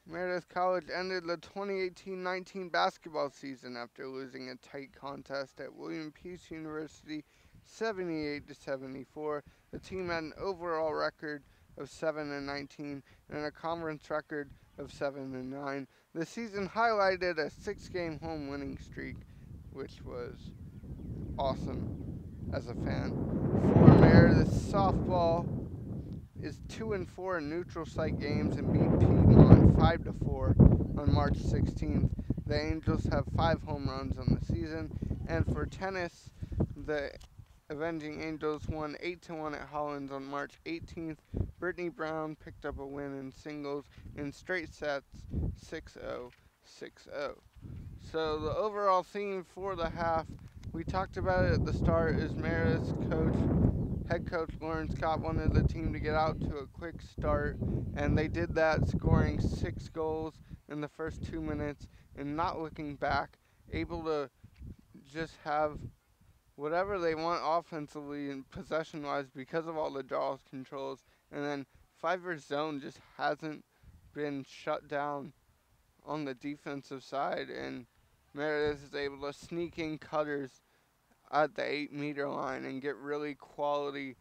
Speaker 1: Meredith College ended the 2018-19 basketball season after losing a tight contest at William Peace University 78-74. The team had an overall record of 7-19 and a conference record of 7-9. The season highlighted a 6-game home winning streak, which was awesome as a fan. For Meredith softball is 2-4 in neutral site games and beat Piedmont 5-4 on March 16th. The Angels have 5 home runs on the season. And for tennis, the Avenging Angels won 8-1 at Hollins on March 18th. Brittany Brown picked up a win in singles in straight sets 6-0, 6-0. So the overall theme for the half, we talked about it at the start, is Meredith's head coach Lauren Scott wanted the team to get out to a quick start, and they did that, scoring 6 goals in the first 2 minutes and not looking back, able to just have whatever they want offensively and possession-wise because of all the draw controls. And then Pfeiffer's zone just hasn't been shut down on the defensive side, and Meredith is able to sneak in cutters at the 8-meter line and get really quality,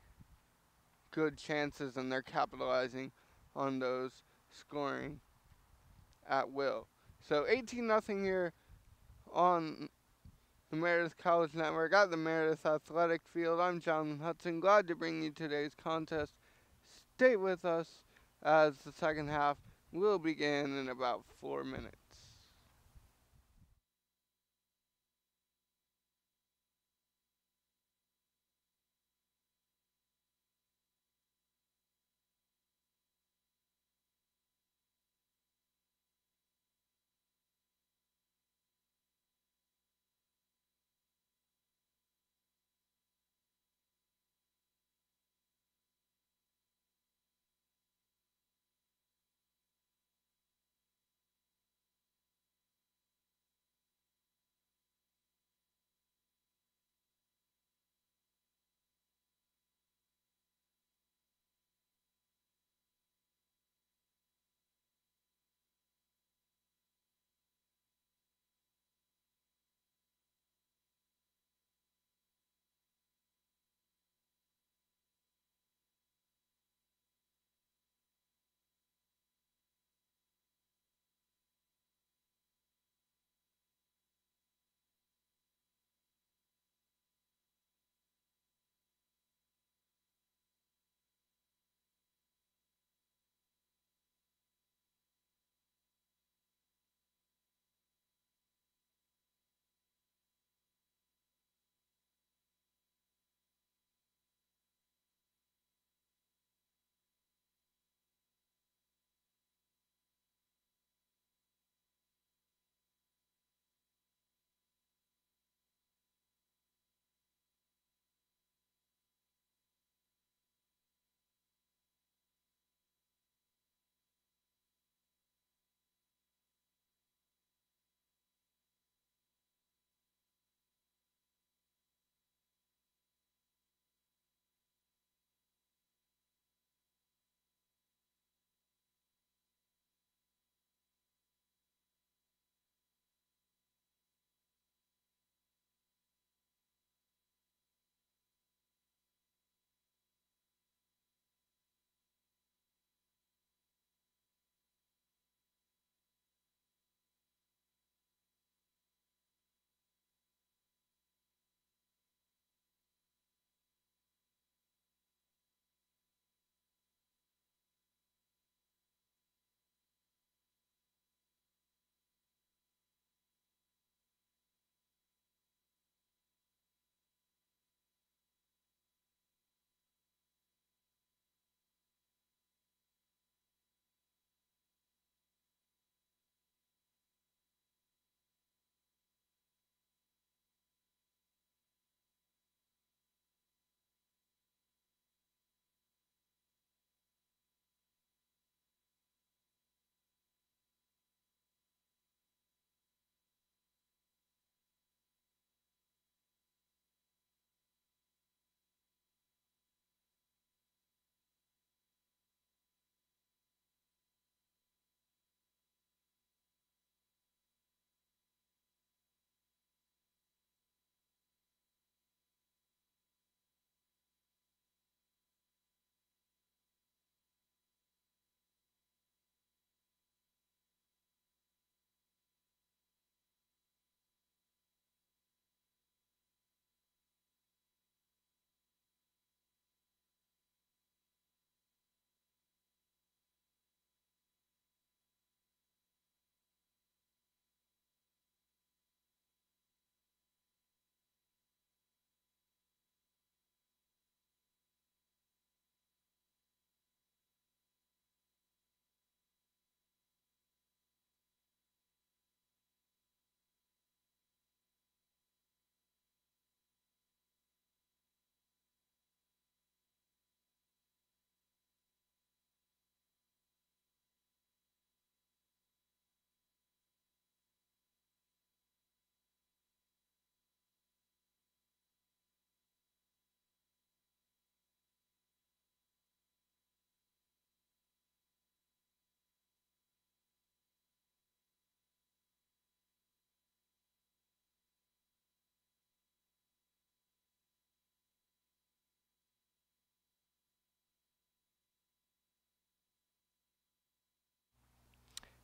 Speaker 1: good chances, and they're capitalizing on those, scoring at will. So 18-0 here on the Meredith College Network at the Meredith Athletic Field. I'm Jonathan Hudson, glad to bring you today's contest. Stay with us as the second half will begin in about 4 minutes.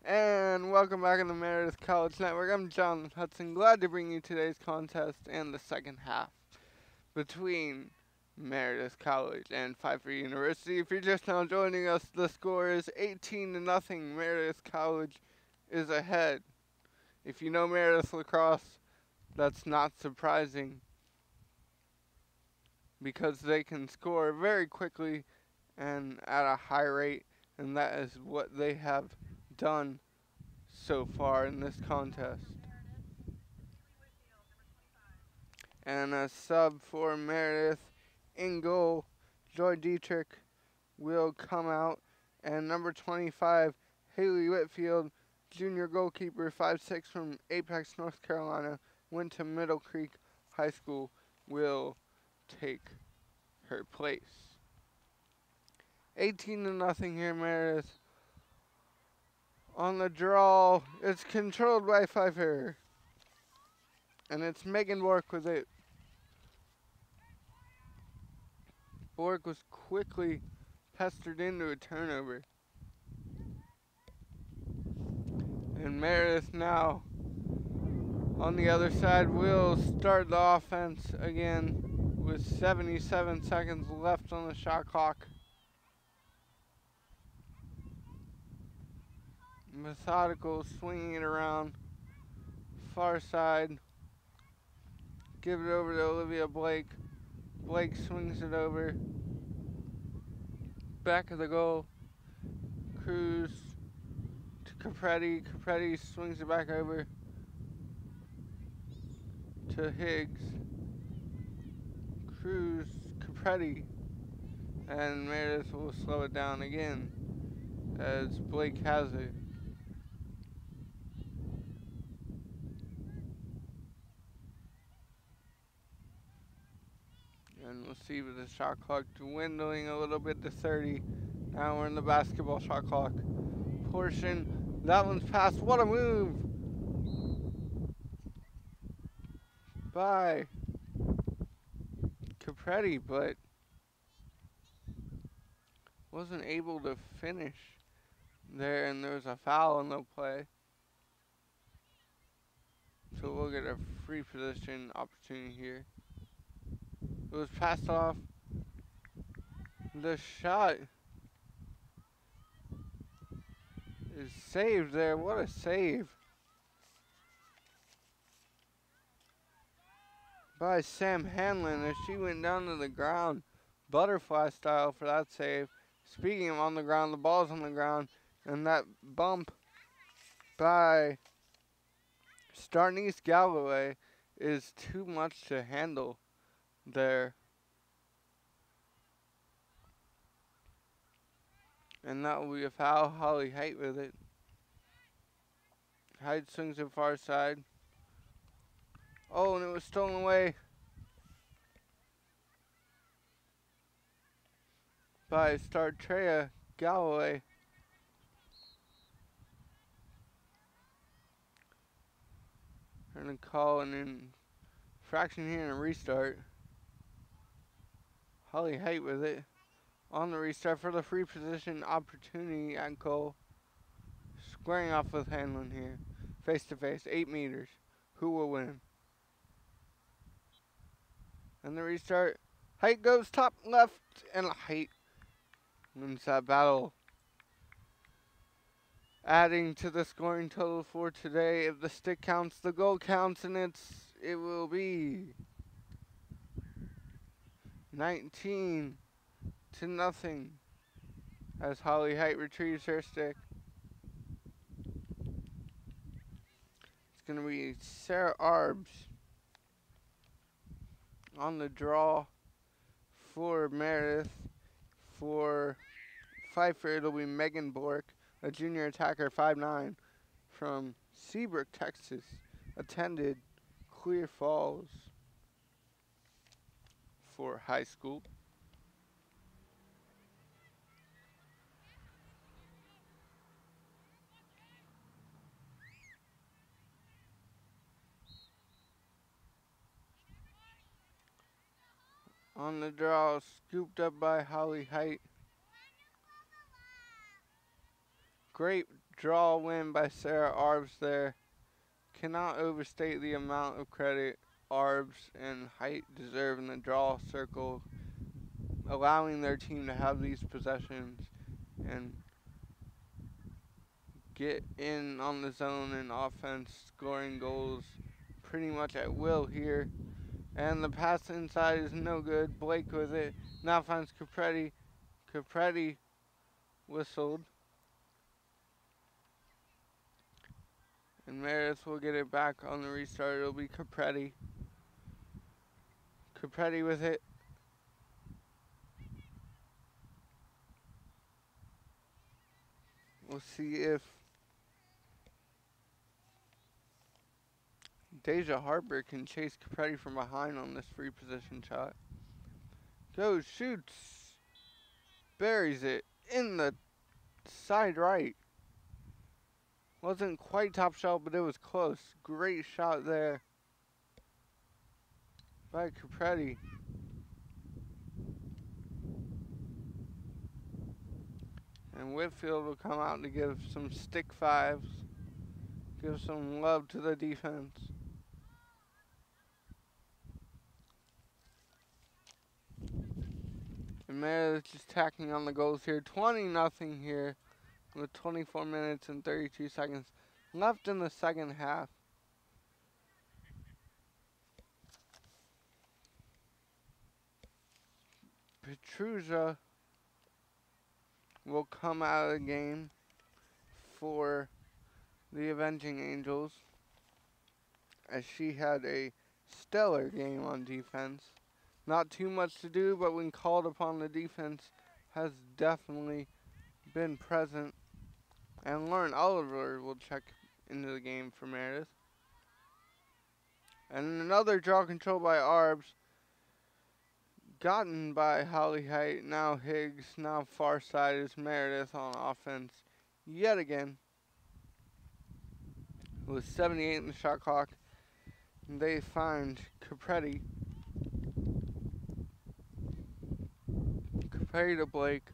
Speaker 1: And welcome back on the Meredith College Network. I'm John Hudson, glad to bring you today's contest and the second half between Meredith College and Pfeiffer University. If you're just now joining us, the score is 18-0. Meredith College is ahead. If you know Meredith lacrosse, that's not surprising because they can score very quickly and at a high rate, and that is what they have done so far in this contest. And a sub for Meredith in goal, Joy Dietrich will come out, and number 25, Haley Whitfield, junior goalkeeper, 5'6" from Apex, North Carolina, went to Middle Creek High School, will take her place. 18-0 here, Meredith. On the draw, it's controlled by Pfeiffer. And it's Megan Bork with it. Bork was quickly pestered into a turnover. And Meredith now on the other side will start the offense again with 77 seconds left on the shot clock. Methodical, swinging it around. Far side. Give it over to Olivia Blake. Blake swings it over. Back of the goal. Cruz to Capretti. Capretti swings it back over to Higgs. Cruz, Capretti. And Meredith will slow it down again as Blake has it. And we'll see with the shot clock dwindling a little bit to 30. Now we're in the basketball shot clock portion. That one's passed. What a move by Capretti, but wasn't able to finish there, and there was a foul in the play. So we'll get a free position opportunity here. It was passed off. The shot is saved there. What a save by Sam Hanlon as she went down to the ground. Butterfly style for that save. Speaking of on the ground, the ball's on the ground. And that bump by Starnice Galloway is too much to handle there. And that will be a foul. Holly Height with it. Height swings it far side. Oh, and it was stolen away by Startrea Galloway. We're going to call an infraction here and a restart. Holly Height with it. On the restart for the free position opportunity at goal. Squaring off with Hanlon here. Face to face, 8 meters. Who will win? And the restart. Height goes top left, and Height wins that battle. Adding to the scoring total for today. If the stick counts, the goal counts, and it will be 19-0 as Holly Height retrieves her stick. It's going to be Sarah Arbs on the draw for Meredith. For Pfeiffer, it'll be Megan Bork, a junior attacker, 5'9", from Seabrook, Texas. Attended Clear Falls for high school. On the draw, scooped up by Holly Height. Great draw win by Sarah Arbs there. Cannot overstate the amount of credit Arbs and Height deserve in the draw circle, allowing their team to have these possessions and get in on the zone and offense, scoring goals pretty much at will here. And the pass inside is no good. Blake with it. Now finds Capretti. Capretti whistled. And Meredith will get it back on the restart. It'll be Capretti. Capretti with it. We'll see if Deja Harper can chase Capretti from behind on this free position shot. Goes, shoots, buries it in the side right. Wasn't quite top shelf, but it was close. Great shot there by Capretti. And Whitfield will come out to give some stick fives, give some love to the defense. And Meredith just tacking on the goals here. 20-0 here with 24 minutes and 32 seconds left in the second half. Petrusia will come out of the game for the Avenging Angels, as she had a stellar game on defense. Not too much to do, but when called upon, the defense has definitely been present. And Lauren Oliver will check into the game for Meredith. And another draw control by Arbs. Gotten by Holly Height. Now Higgs. Now far side is Meredith on offense yet again. With 78 in the shot clock. And they find Capretti. Capretti to Blake.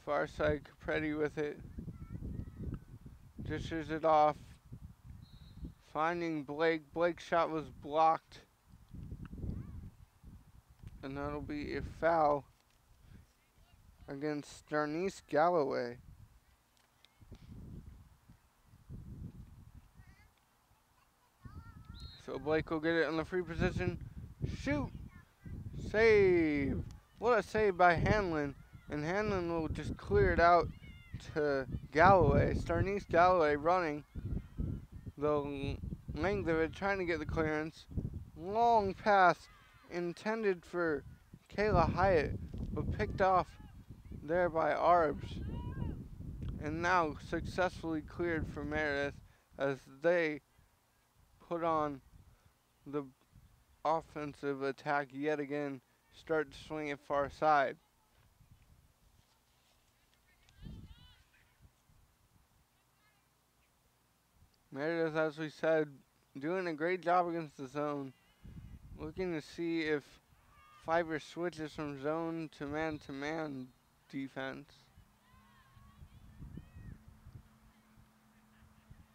Speaker 1: Far side, Capretti with it. Dishes it off. Finding Blake. Blake's shot was blocked. And that'll be a foul against Darnice Galloway. So Blake will get it in the free position. Shoot! Save! What a save by Hanlon. And Hanlon will just clear it out to Galloway. Darnice Galloway running the length of it, trying to get the clearance. Long pass intended for Kayla Hyatt, but picked off there by Arbs. And now successfully cleared for Meredith as they put on the offensive attack yet again. Start to swing it far side. Meredith, as we said, doing a great job against the zone. Looking to see if Pfeiffer switches from zone to man defense.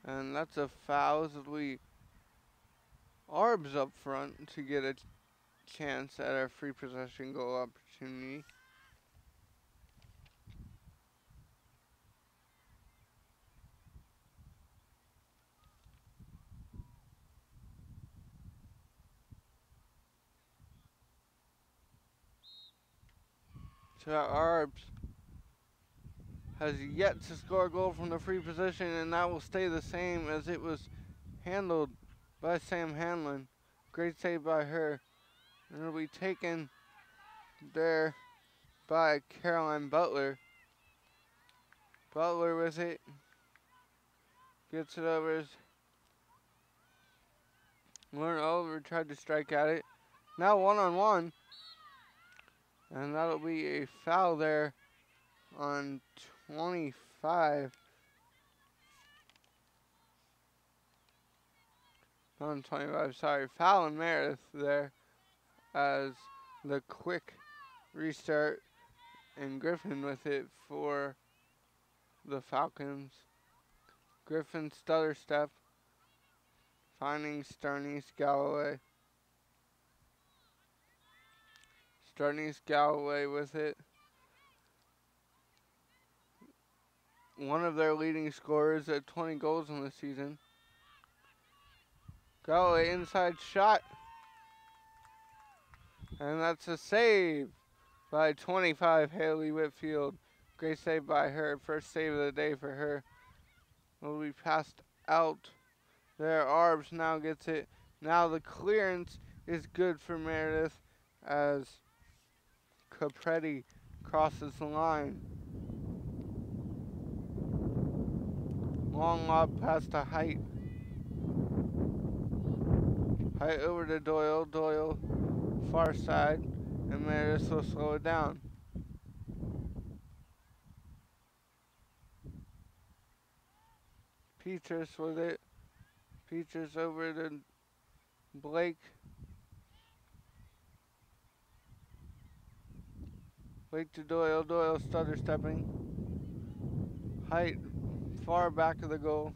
Speaker 1: And that's a foul. As we Arbs up front to get a chance at our free possession goal opportunity. So Arbs has yet to score a goal from the free position, and that will stay the same as it was handled by Sam Hanlon. Great save by her. And it'll be taken there by Caroline Butler. Butler with it. Gets it over. Lauren Oliver tried to strike at it. Now one-on-one. And that'll be a foul there on 25. Not on 25, sorry. Foul on Meredith there as the quick restart. And Griffin with it for the Falcons. Griffin stutter step, finding Sternies Galloway. Sternies Galloway with it. One of their leading scorers at 20 goals in the season. Galloway inside shot. And that's a save by 25, Haley Whitfield. Great save by her. First save of the day for her. Will be passed out. There, Arbs now gets it. Now the clearance is good for Meredith as Capretti crosses the line. Long lob pass to Height. Height over to Doyle. Doyle far side, and Meredith will slow it down. Petrus with it. Petrus over to Blake. Blake to Doyle. Doyle stutter stepping. Height far back of the goal.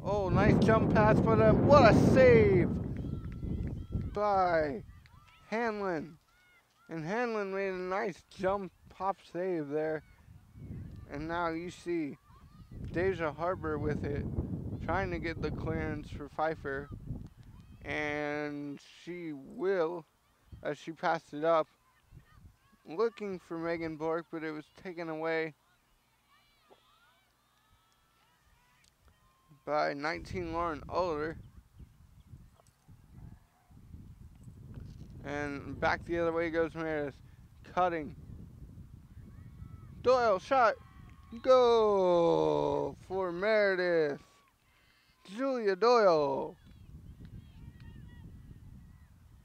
Speaker 1: Oh, nice jump pass, but what a save by Hanlon. And Hanlon made a nice jump pop save there. And now you see Deja Harbor with it, trying to get the clearance for Pfeiffer. And she will, as she passed it up, looking for Megan Bork, but it was taken away by 19 Lauren Uller. And back the other way goes Meredith. Cutting. Doyle shot. Goal for Meredith. Julia Doyle.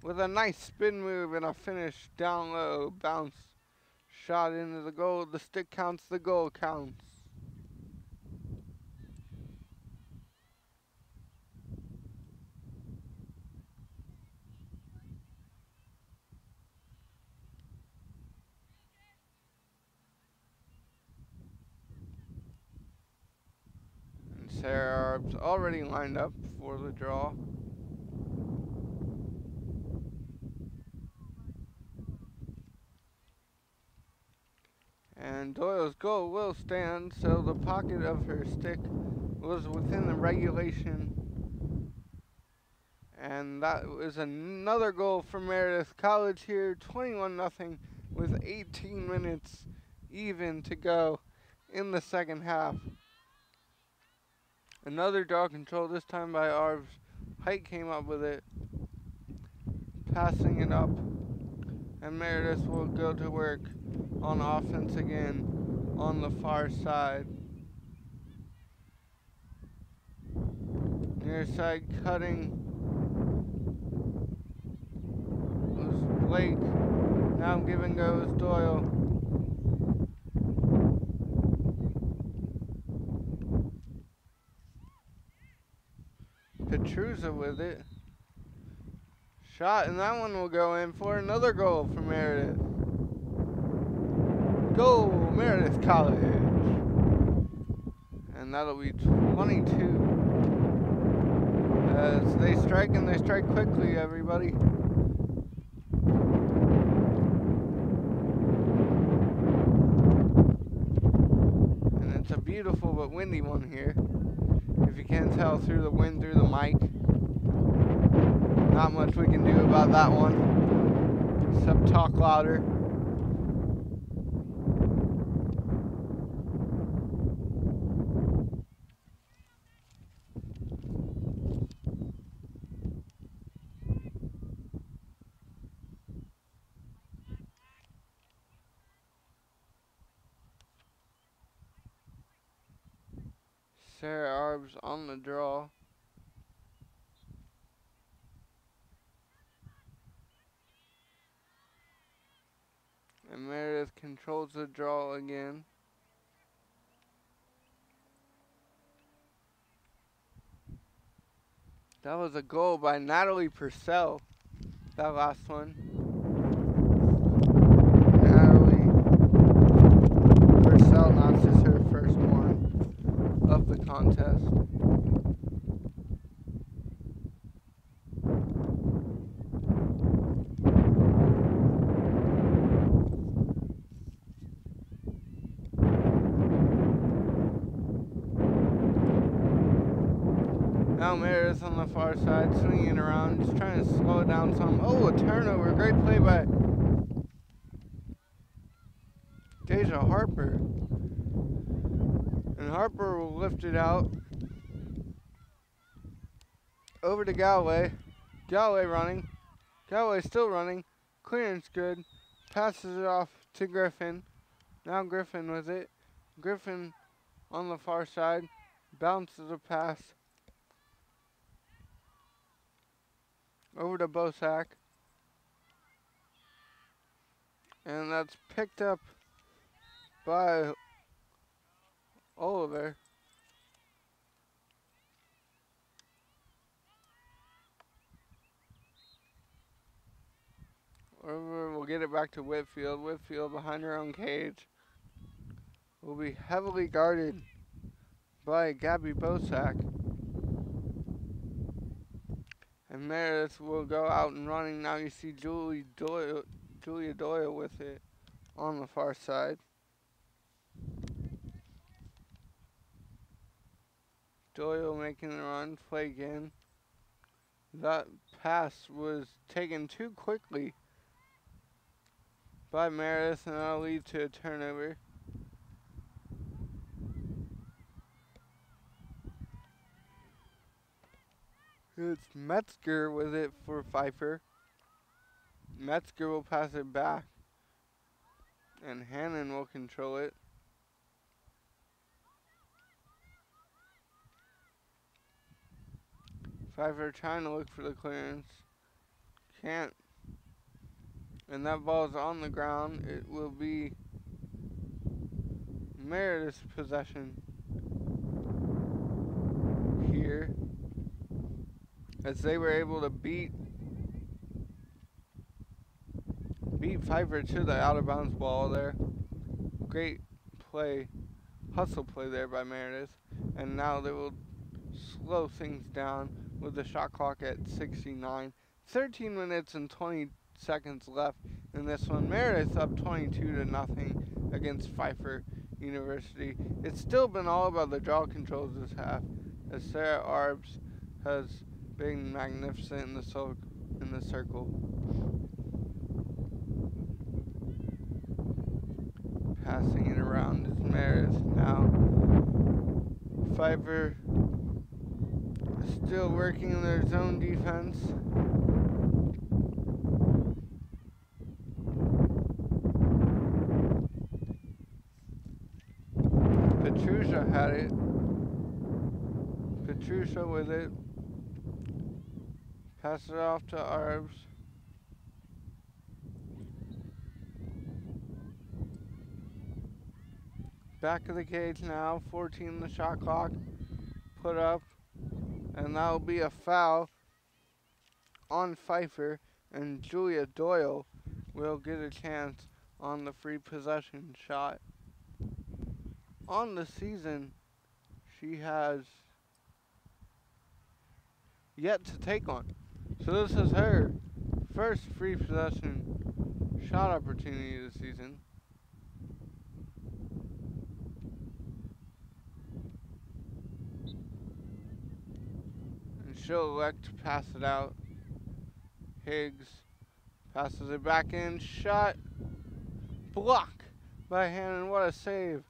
Speaker 1: With a nice spin move and a finish down low. Bounce. Shot into the goal. The stick counts. The goal counts. Sarah Arb's already lined up for the draw. And Doyle's goal will stand, so the pocket of her stick was within the regulation. And that was another goal for Meredith College here, 21-0 with 18 minutes even to go in the second half. Another draw control, this time by Arbs. Height came up with it, passing it up, and Meredith will go to work on offense again on the far side. Near side cutting was Blake. Now give and goes Doyle. Petruza with it. Shot, and that one will go in for another goal for Meredith. Goal, Meredith College. And that'll be 22. As they strike, and they strike quickly, everybody. And it's a beautiful but windy one here. If you can't tell through the wind, through the mic. Not much we can do about that one, except talk louder. Sarah Arbs on the draw. And Meredith controls the draw again. That was a goal by Natalie Purcell, that last one. on the far side, swinging around, just trying to slow it down some. Oh, a turnover. Great play by Deja Harper. And Harper will lift it out. Over to Galloway. Galloway running. Galloway still running. Clearance good. Passes it off to Griffin. Now Griffin with it. Griffin on the far side. Bounces a pass. Over to Bosak. And that's picked up by Oliver. Oliver will get it back to Whitfield. Whitfield behind her own cage. Will be heavily guarded by Gabby Bosak. And Meredith will go out and running. Now you see Julia Doyle with it on the far side. Doyle making the run, play again. That pass was taken too quickly by Meredith, and that'll lead to a turnover. It's Metzger with it for Pfeiffer. Metzger will pass it back, and Hannon will control it. Pfeiffer trying to look for the clearance. Can't. And that ball's on the ground. It will be Meredith's possession here, as they were able to beat Pfeiffer to the out of bounds ball there. Great play, hustle play there by Meredith. And now they will slow things down with the shot clock at 69. 13 minutes and 20 seconds left in this one. Meredith up 22-0 against Pfeiffer University. It's still been all about the draw controls this half, as Sarah Arbs has been magnificent in the circle. Passing it around is Meredith now. Pfeiffer still working in their zone defense. Petrusha had it. Petrusha with it. Pass it off to Arbs. Back of the cage now. 14 the shot clock. Put up. And that will be a foul on Pfeiffer. And Julia Doyle will get a chance on the free possession shot. On the season, she has yet to take one. So this is her first free possession shot opportunity this season. And she'll elect to pass it out. Higgs passes it back in. Shot. Block by Hannon. What a save.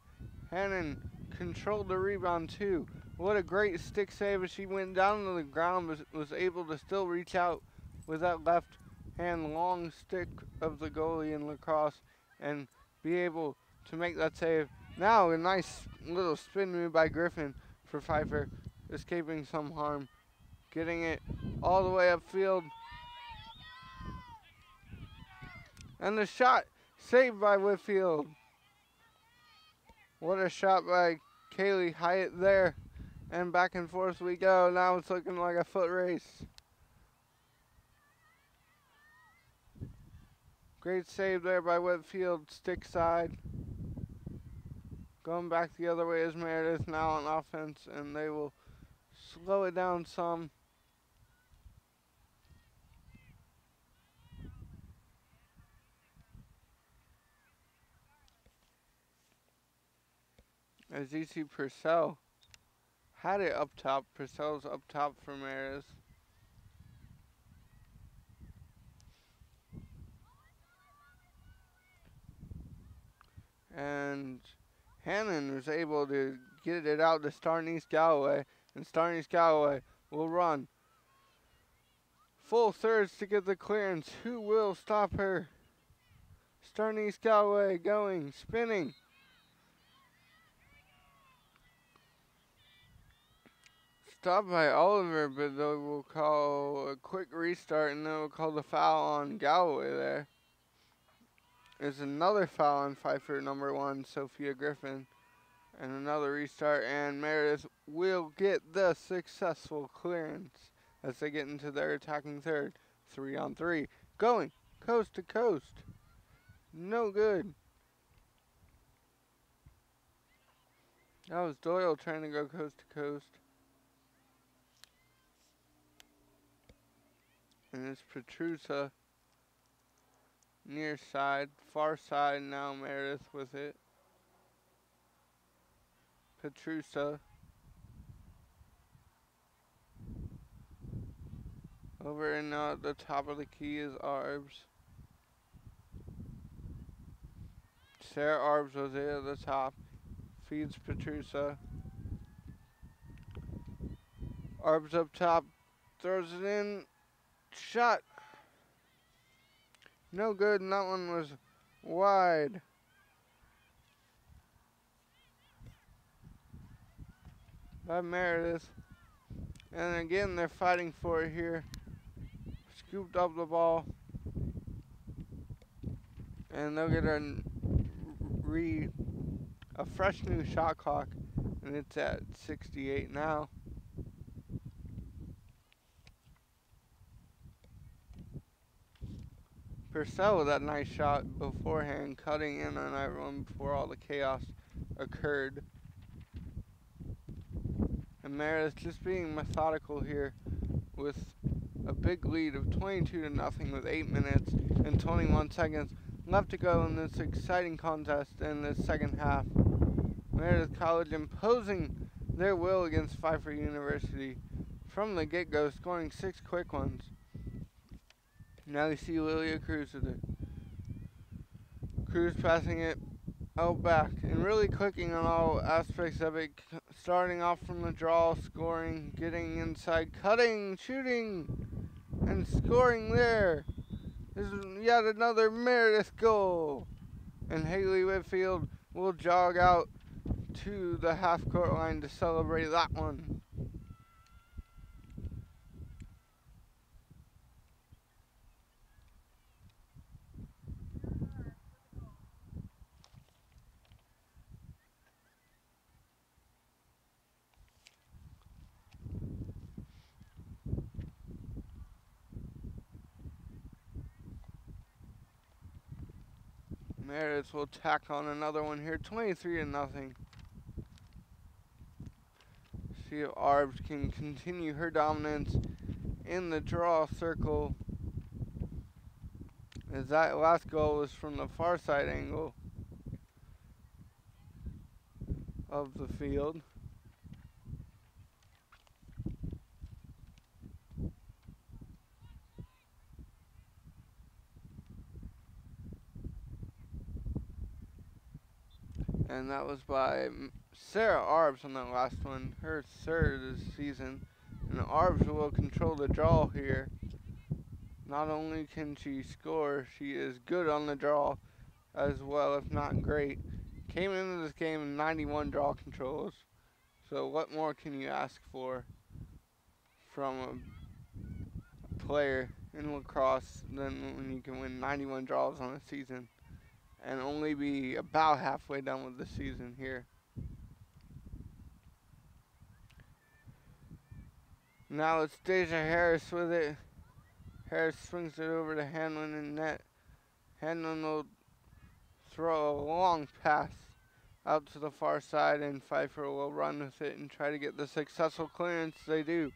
Speaker 1: Hannon controlled the rebound too. What a great stick save as she went down to the ground, was able to still reach out with that left hand long stick of the goalie in lacrosse and be able to make that save. Now a nice little spin move by Griffin for Pfeiffer, escaping some harm, getting it all the way upfield. And the shot saved by Whitfield. What a shot by Kaylee Hyatt there. And back and forth we go. Now it's looking like a foot race. Great save there by Whitfield, stick side. Going back the other way is Meredith now on offense, and they will slow it down some. As you see, Purcell had it up top. Purcell's up top for Meredith. and Hannon was able to get it out to Starnice Galloway, and Starnice Galloway will run full thirds to get the clearance. Who will stop her? Starnice Galloway going, spinning. Stopped by Oliver, but they will call a quick restart, and they will call the foul on Galloway there. There's another foul on Pfeiffer number 1, Sophia Griffin. And another restart, and Meredith will get the successful clearance as they get into their attacking third. 3-on-3. Going coast to coast. No good. That was Doyle trying to go coast to coast. And it's Petrusa near side, far side now. Meredith with it. Petrusa over in the top of the key is Arbs. Sarah Arbs was it at the top. Feeds Petrusa. Arbs up top. Throws it in. Shot. No good, and that one was wide. By Meredith. And again, they're fighting for it here. Scooped up the ball. And they'll get a fresh new shot clock. And it's at 68 now. Purcell with that nice shot beforehand, cutting in on everyone before all the chaos occurred. And Meredith just being methodical here with a big lead of 22-0 with 8 minutes and 21 seconds left to go in this exciting contest in the second half. Meredith College imposing their will against Pfeiffer University from the get-go, scoring 6 quick ones. Now you see Lilia Cruz with it. Cruz passing it out back and really clicking on all aspects of it, starting off from the draw, scoring, getting inside, cutting, shooting, and scoring there. This is yet another Meredith goal. And Haley Whitfield will jog out to the half-court line to celebrate that one. Meredith will tack on another one here, 23-0. See if Arbs can continue her dominance in the draw circle, as that last goal was from the far side angle of the field. And that was by Sarah Arbs on that last one, her third this season. And Arbs will control the draw here. Not only can she score, she is good on the draw as well, if not great. Came into this game in 91 draw controls. So what more can you ask for from a player in lacrosse than when you can win 91 draws on a season and only be about halfway done with the season here. Now it's Deja Harris with it. Harris swings it over to Hanlon in net. Hanlon will throw a long pass out to the far side, and Pfeiffer will run with it and try to get the successful clearance. They do.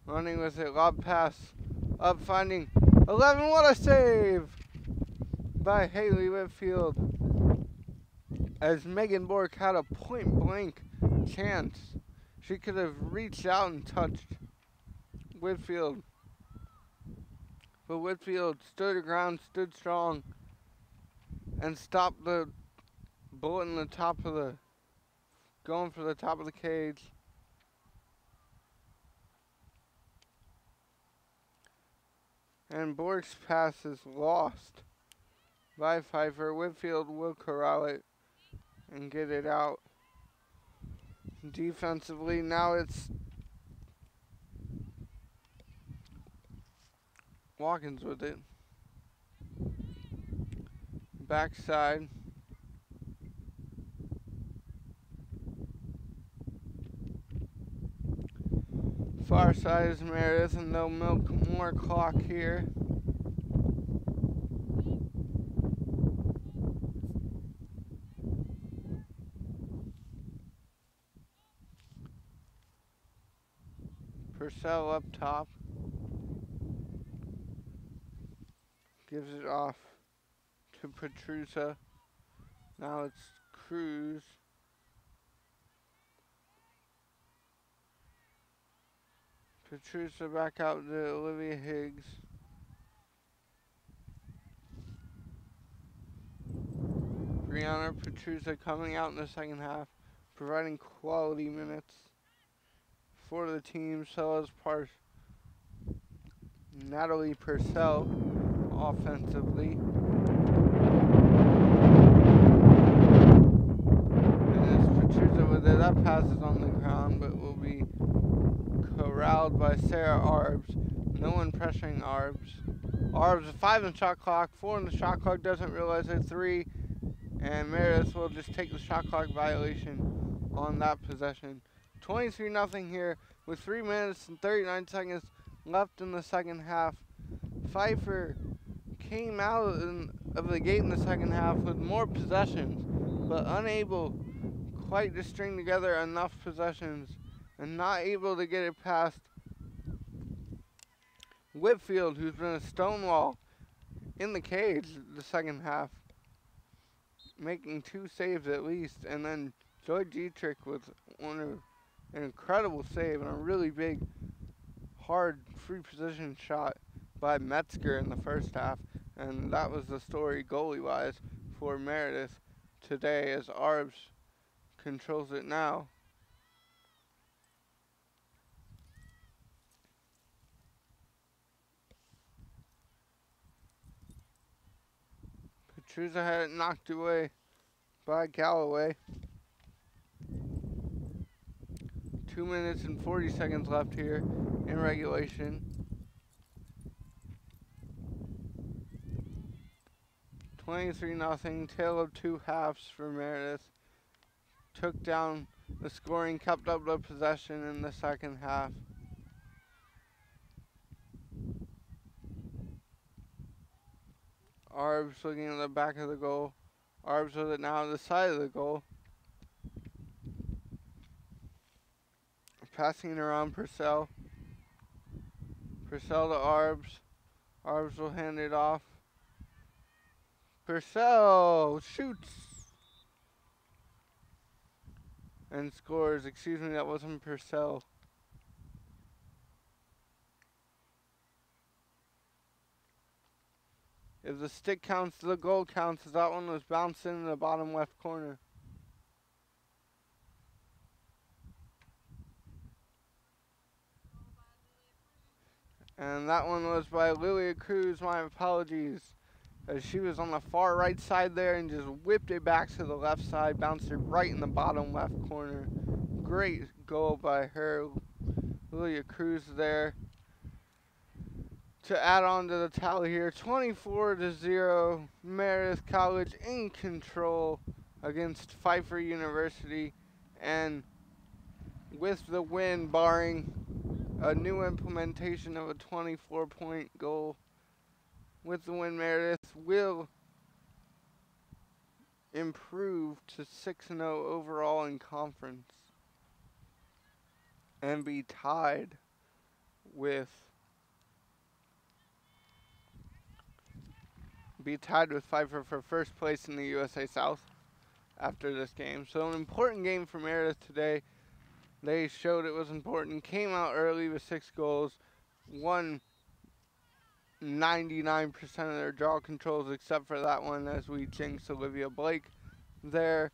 Speaker 1: Running with it, lob pass, up finding 11, what a save by Haley Whitfield, as Megan Bork had a point blank chance. She could have reached out and touched Whitfield, but Whitfield stood her ground, stood strong, and stop the bullet in the top of the, going for the top of the cage. And Bork's pass is lost by Pfeiffer. Whitfield will corral it and get it out. Defensively, now it's Watkins with it. Backside. Far side is Meredith, and they'll milk more clock here. Purcell up top. Gives it off to Petrusa. Now it's Cruz. Petrusa back out to Olivia Higgs. Brianna Petrusa coming out in the second half, providing quality minutes for the team. So as Natalie Purcell offensively. And it's Petrusa with it. That pass is on the ground, but will be corralled by Sarah Arbs. No one pressuring Arbs. Arbs, 5 in the shot clock, 4 in the shot clock, doesn't realize it, 3. And Meredith will just take the shot clock violation on that possession. 23-0 here with 3 minutes and 39 seconds left in the second half. Pfeiffer came out of the gate in the second half with more possessions, but unable quite to string together enough possessions and not able to get it past Whitfield, who's been a stonewall in the cage the second half, making 2 saves at least, and then Joy Dietrich with an incredible save and a really big, hard free position shot by Metzger in the first half, and that was the story goalie-wise for Meredith today as Arbs controls it now. Petrusa had it knocked away by Galloway. 2 minutes and 40 seconds left here in regulation. 23-0, tale of 2 halves for Meredith. Took down the scoring, kept up the possession in the second half. Arbs looking at the back of the goal. Arbs with it now on the side of the goal. Passing it around Purcell. Purcell to Arbs. Arbs will hand it off. Purcell shoots and scores. Excuse me, that wasn't Purcell. If the stick counts, the goal counts, as that one was bounced in the bottom left corner. And that one was by Lilia Cruz, my apologies, as she was on the far right side there and just whipped it back to the left side, bounced it right in the bottom left corner. Great goal by her, Lilia Cruz there. To add on to the tally here, 24-0, Meredith College in control against Pfeiffer University, and with the win, barring a new implementation of a 24-point goal, with the win, Meredith will improve to 6-0 overall in conference and be tied with Pfeiffer for first place in the USA South after this game. So an important game for Meredith today. They showed it was important, came out early with 6 goals, won 99% of their draw controls except for that one as we jinx Olivia Blake there.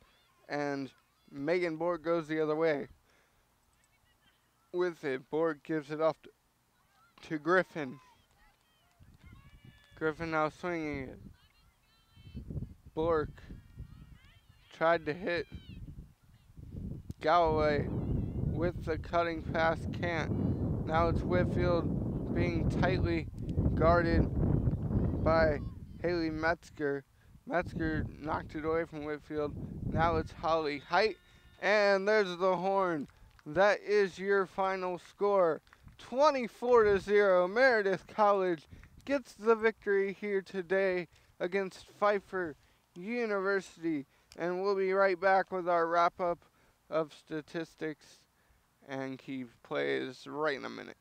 Speaker 1: And Megan Borg goes the other way. With it, Borg gives it off to Griffin. Griffin now swinging it. Borg tried to hit Galloway with the cutting pass, can't. Now it's Whitfield being tightly guarded by Haley Metzger. Metzger knocked it away from Whitfield. Now it's Holly Height, and there's the horn. That is your final score. 24-0. Meredith College gets the victory here today against Pfeiffer University. And we'll be right back with our wrap-up of statistics and key plays right in a minute.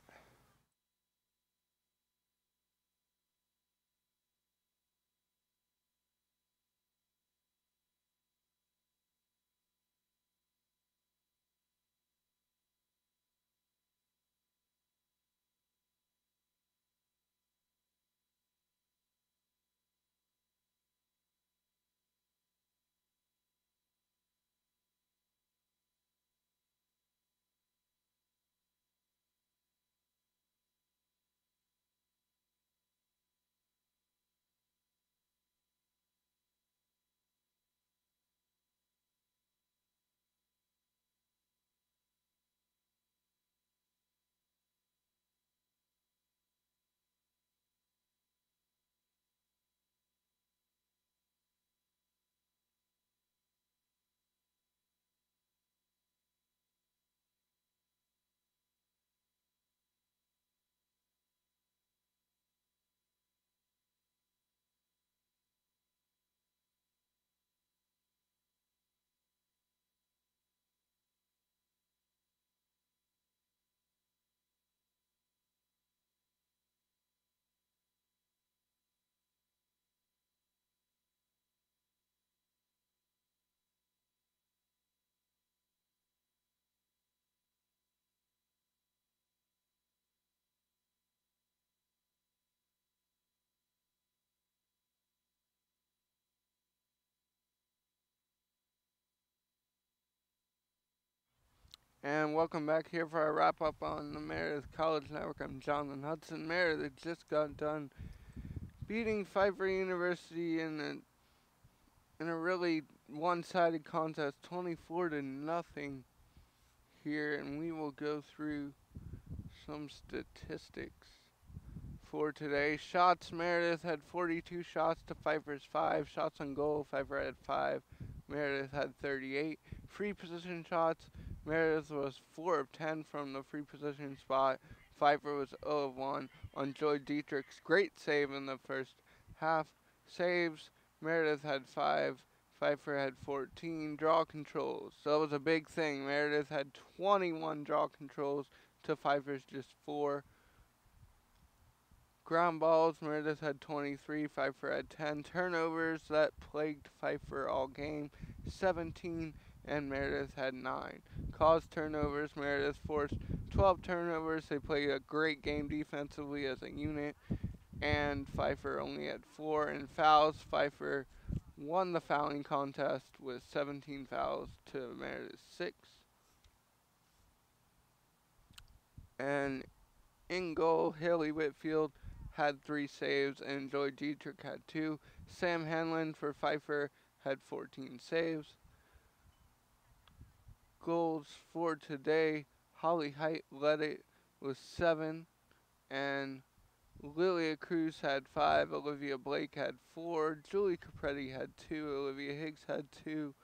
Speaker 1: And welcome back here for our wrap up on the Meredith College Network. I'm Jonathan Hudson. Meredith just got done beating Pfeiffer University in a really one-sided contest, 24-0 here, and we will go through some statistics for today. Shots, Meredith had 42 shots to Pfeiffer's 5. Shots on goal, Pfeiffer had 5. Meredith had 38. Free position shots, Meredith was 4 of 10 from the free position spot. Pfeiffer was 0 of 1 on Joy Dietrich's great save in the first half. Saves, Meredith had 5. Pfeiffer had 14. Draw controls, so it was a big thing. Meredith had 21 draw controls to Pfeiffer's just 4. Ground balls, Meredith had 23, Pfeiffer had 10. Turnovers, that plagued Pfeiffer all game, 17, and Meredith had 9. Caused turnovers, Meredith forced 12 turnovers. They played a great game defensively as a unit, and Pfeiffer only had 4. And fouls, Pfeiffer won the fouling contest with 17 fouls to Meredith's 6. And in goal, Haley Whitfield had 3 saves, and Joy Dietrich had 2. Sam Hanlon for Pfeiffer had 14 saves. Goals for today, Holly Height led it with 7, and Lilia Cruz had 5, Olivia Blake had 4, Julie Capretti had 2, Olivia Higgs had 2,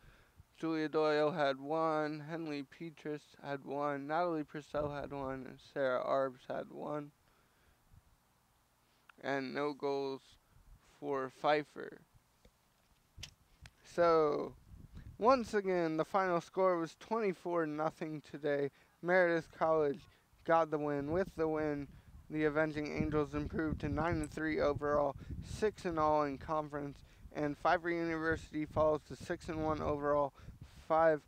Speaker 1: Julia Doyle had 1, Henley Petrus had 1, Natalie Purcell had 1, and Sarah Arbs had 1. And no goals for Pfeiffer. So, once again, the final score was 24-0 today. Meredith College got the win. With the win, the Avenging Angels improved to 9-3 overall, 6-all in conference, and Pfeiffer University falls to 6-1 overall, 5-1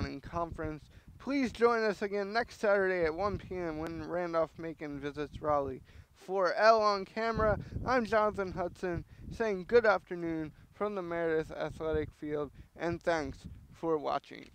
Speaker 1: in conference. Please join us again next Saturday at 1 p.m. when Randolph-Macon visits Raleigh. For L on Camera, I'm Jonathan Hudson, saying good afternoon from the Meredith Athletic Field, and thanks for watching.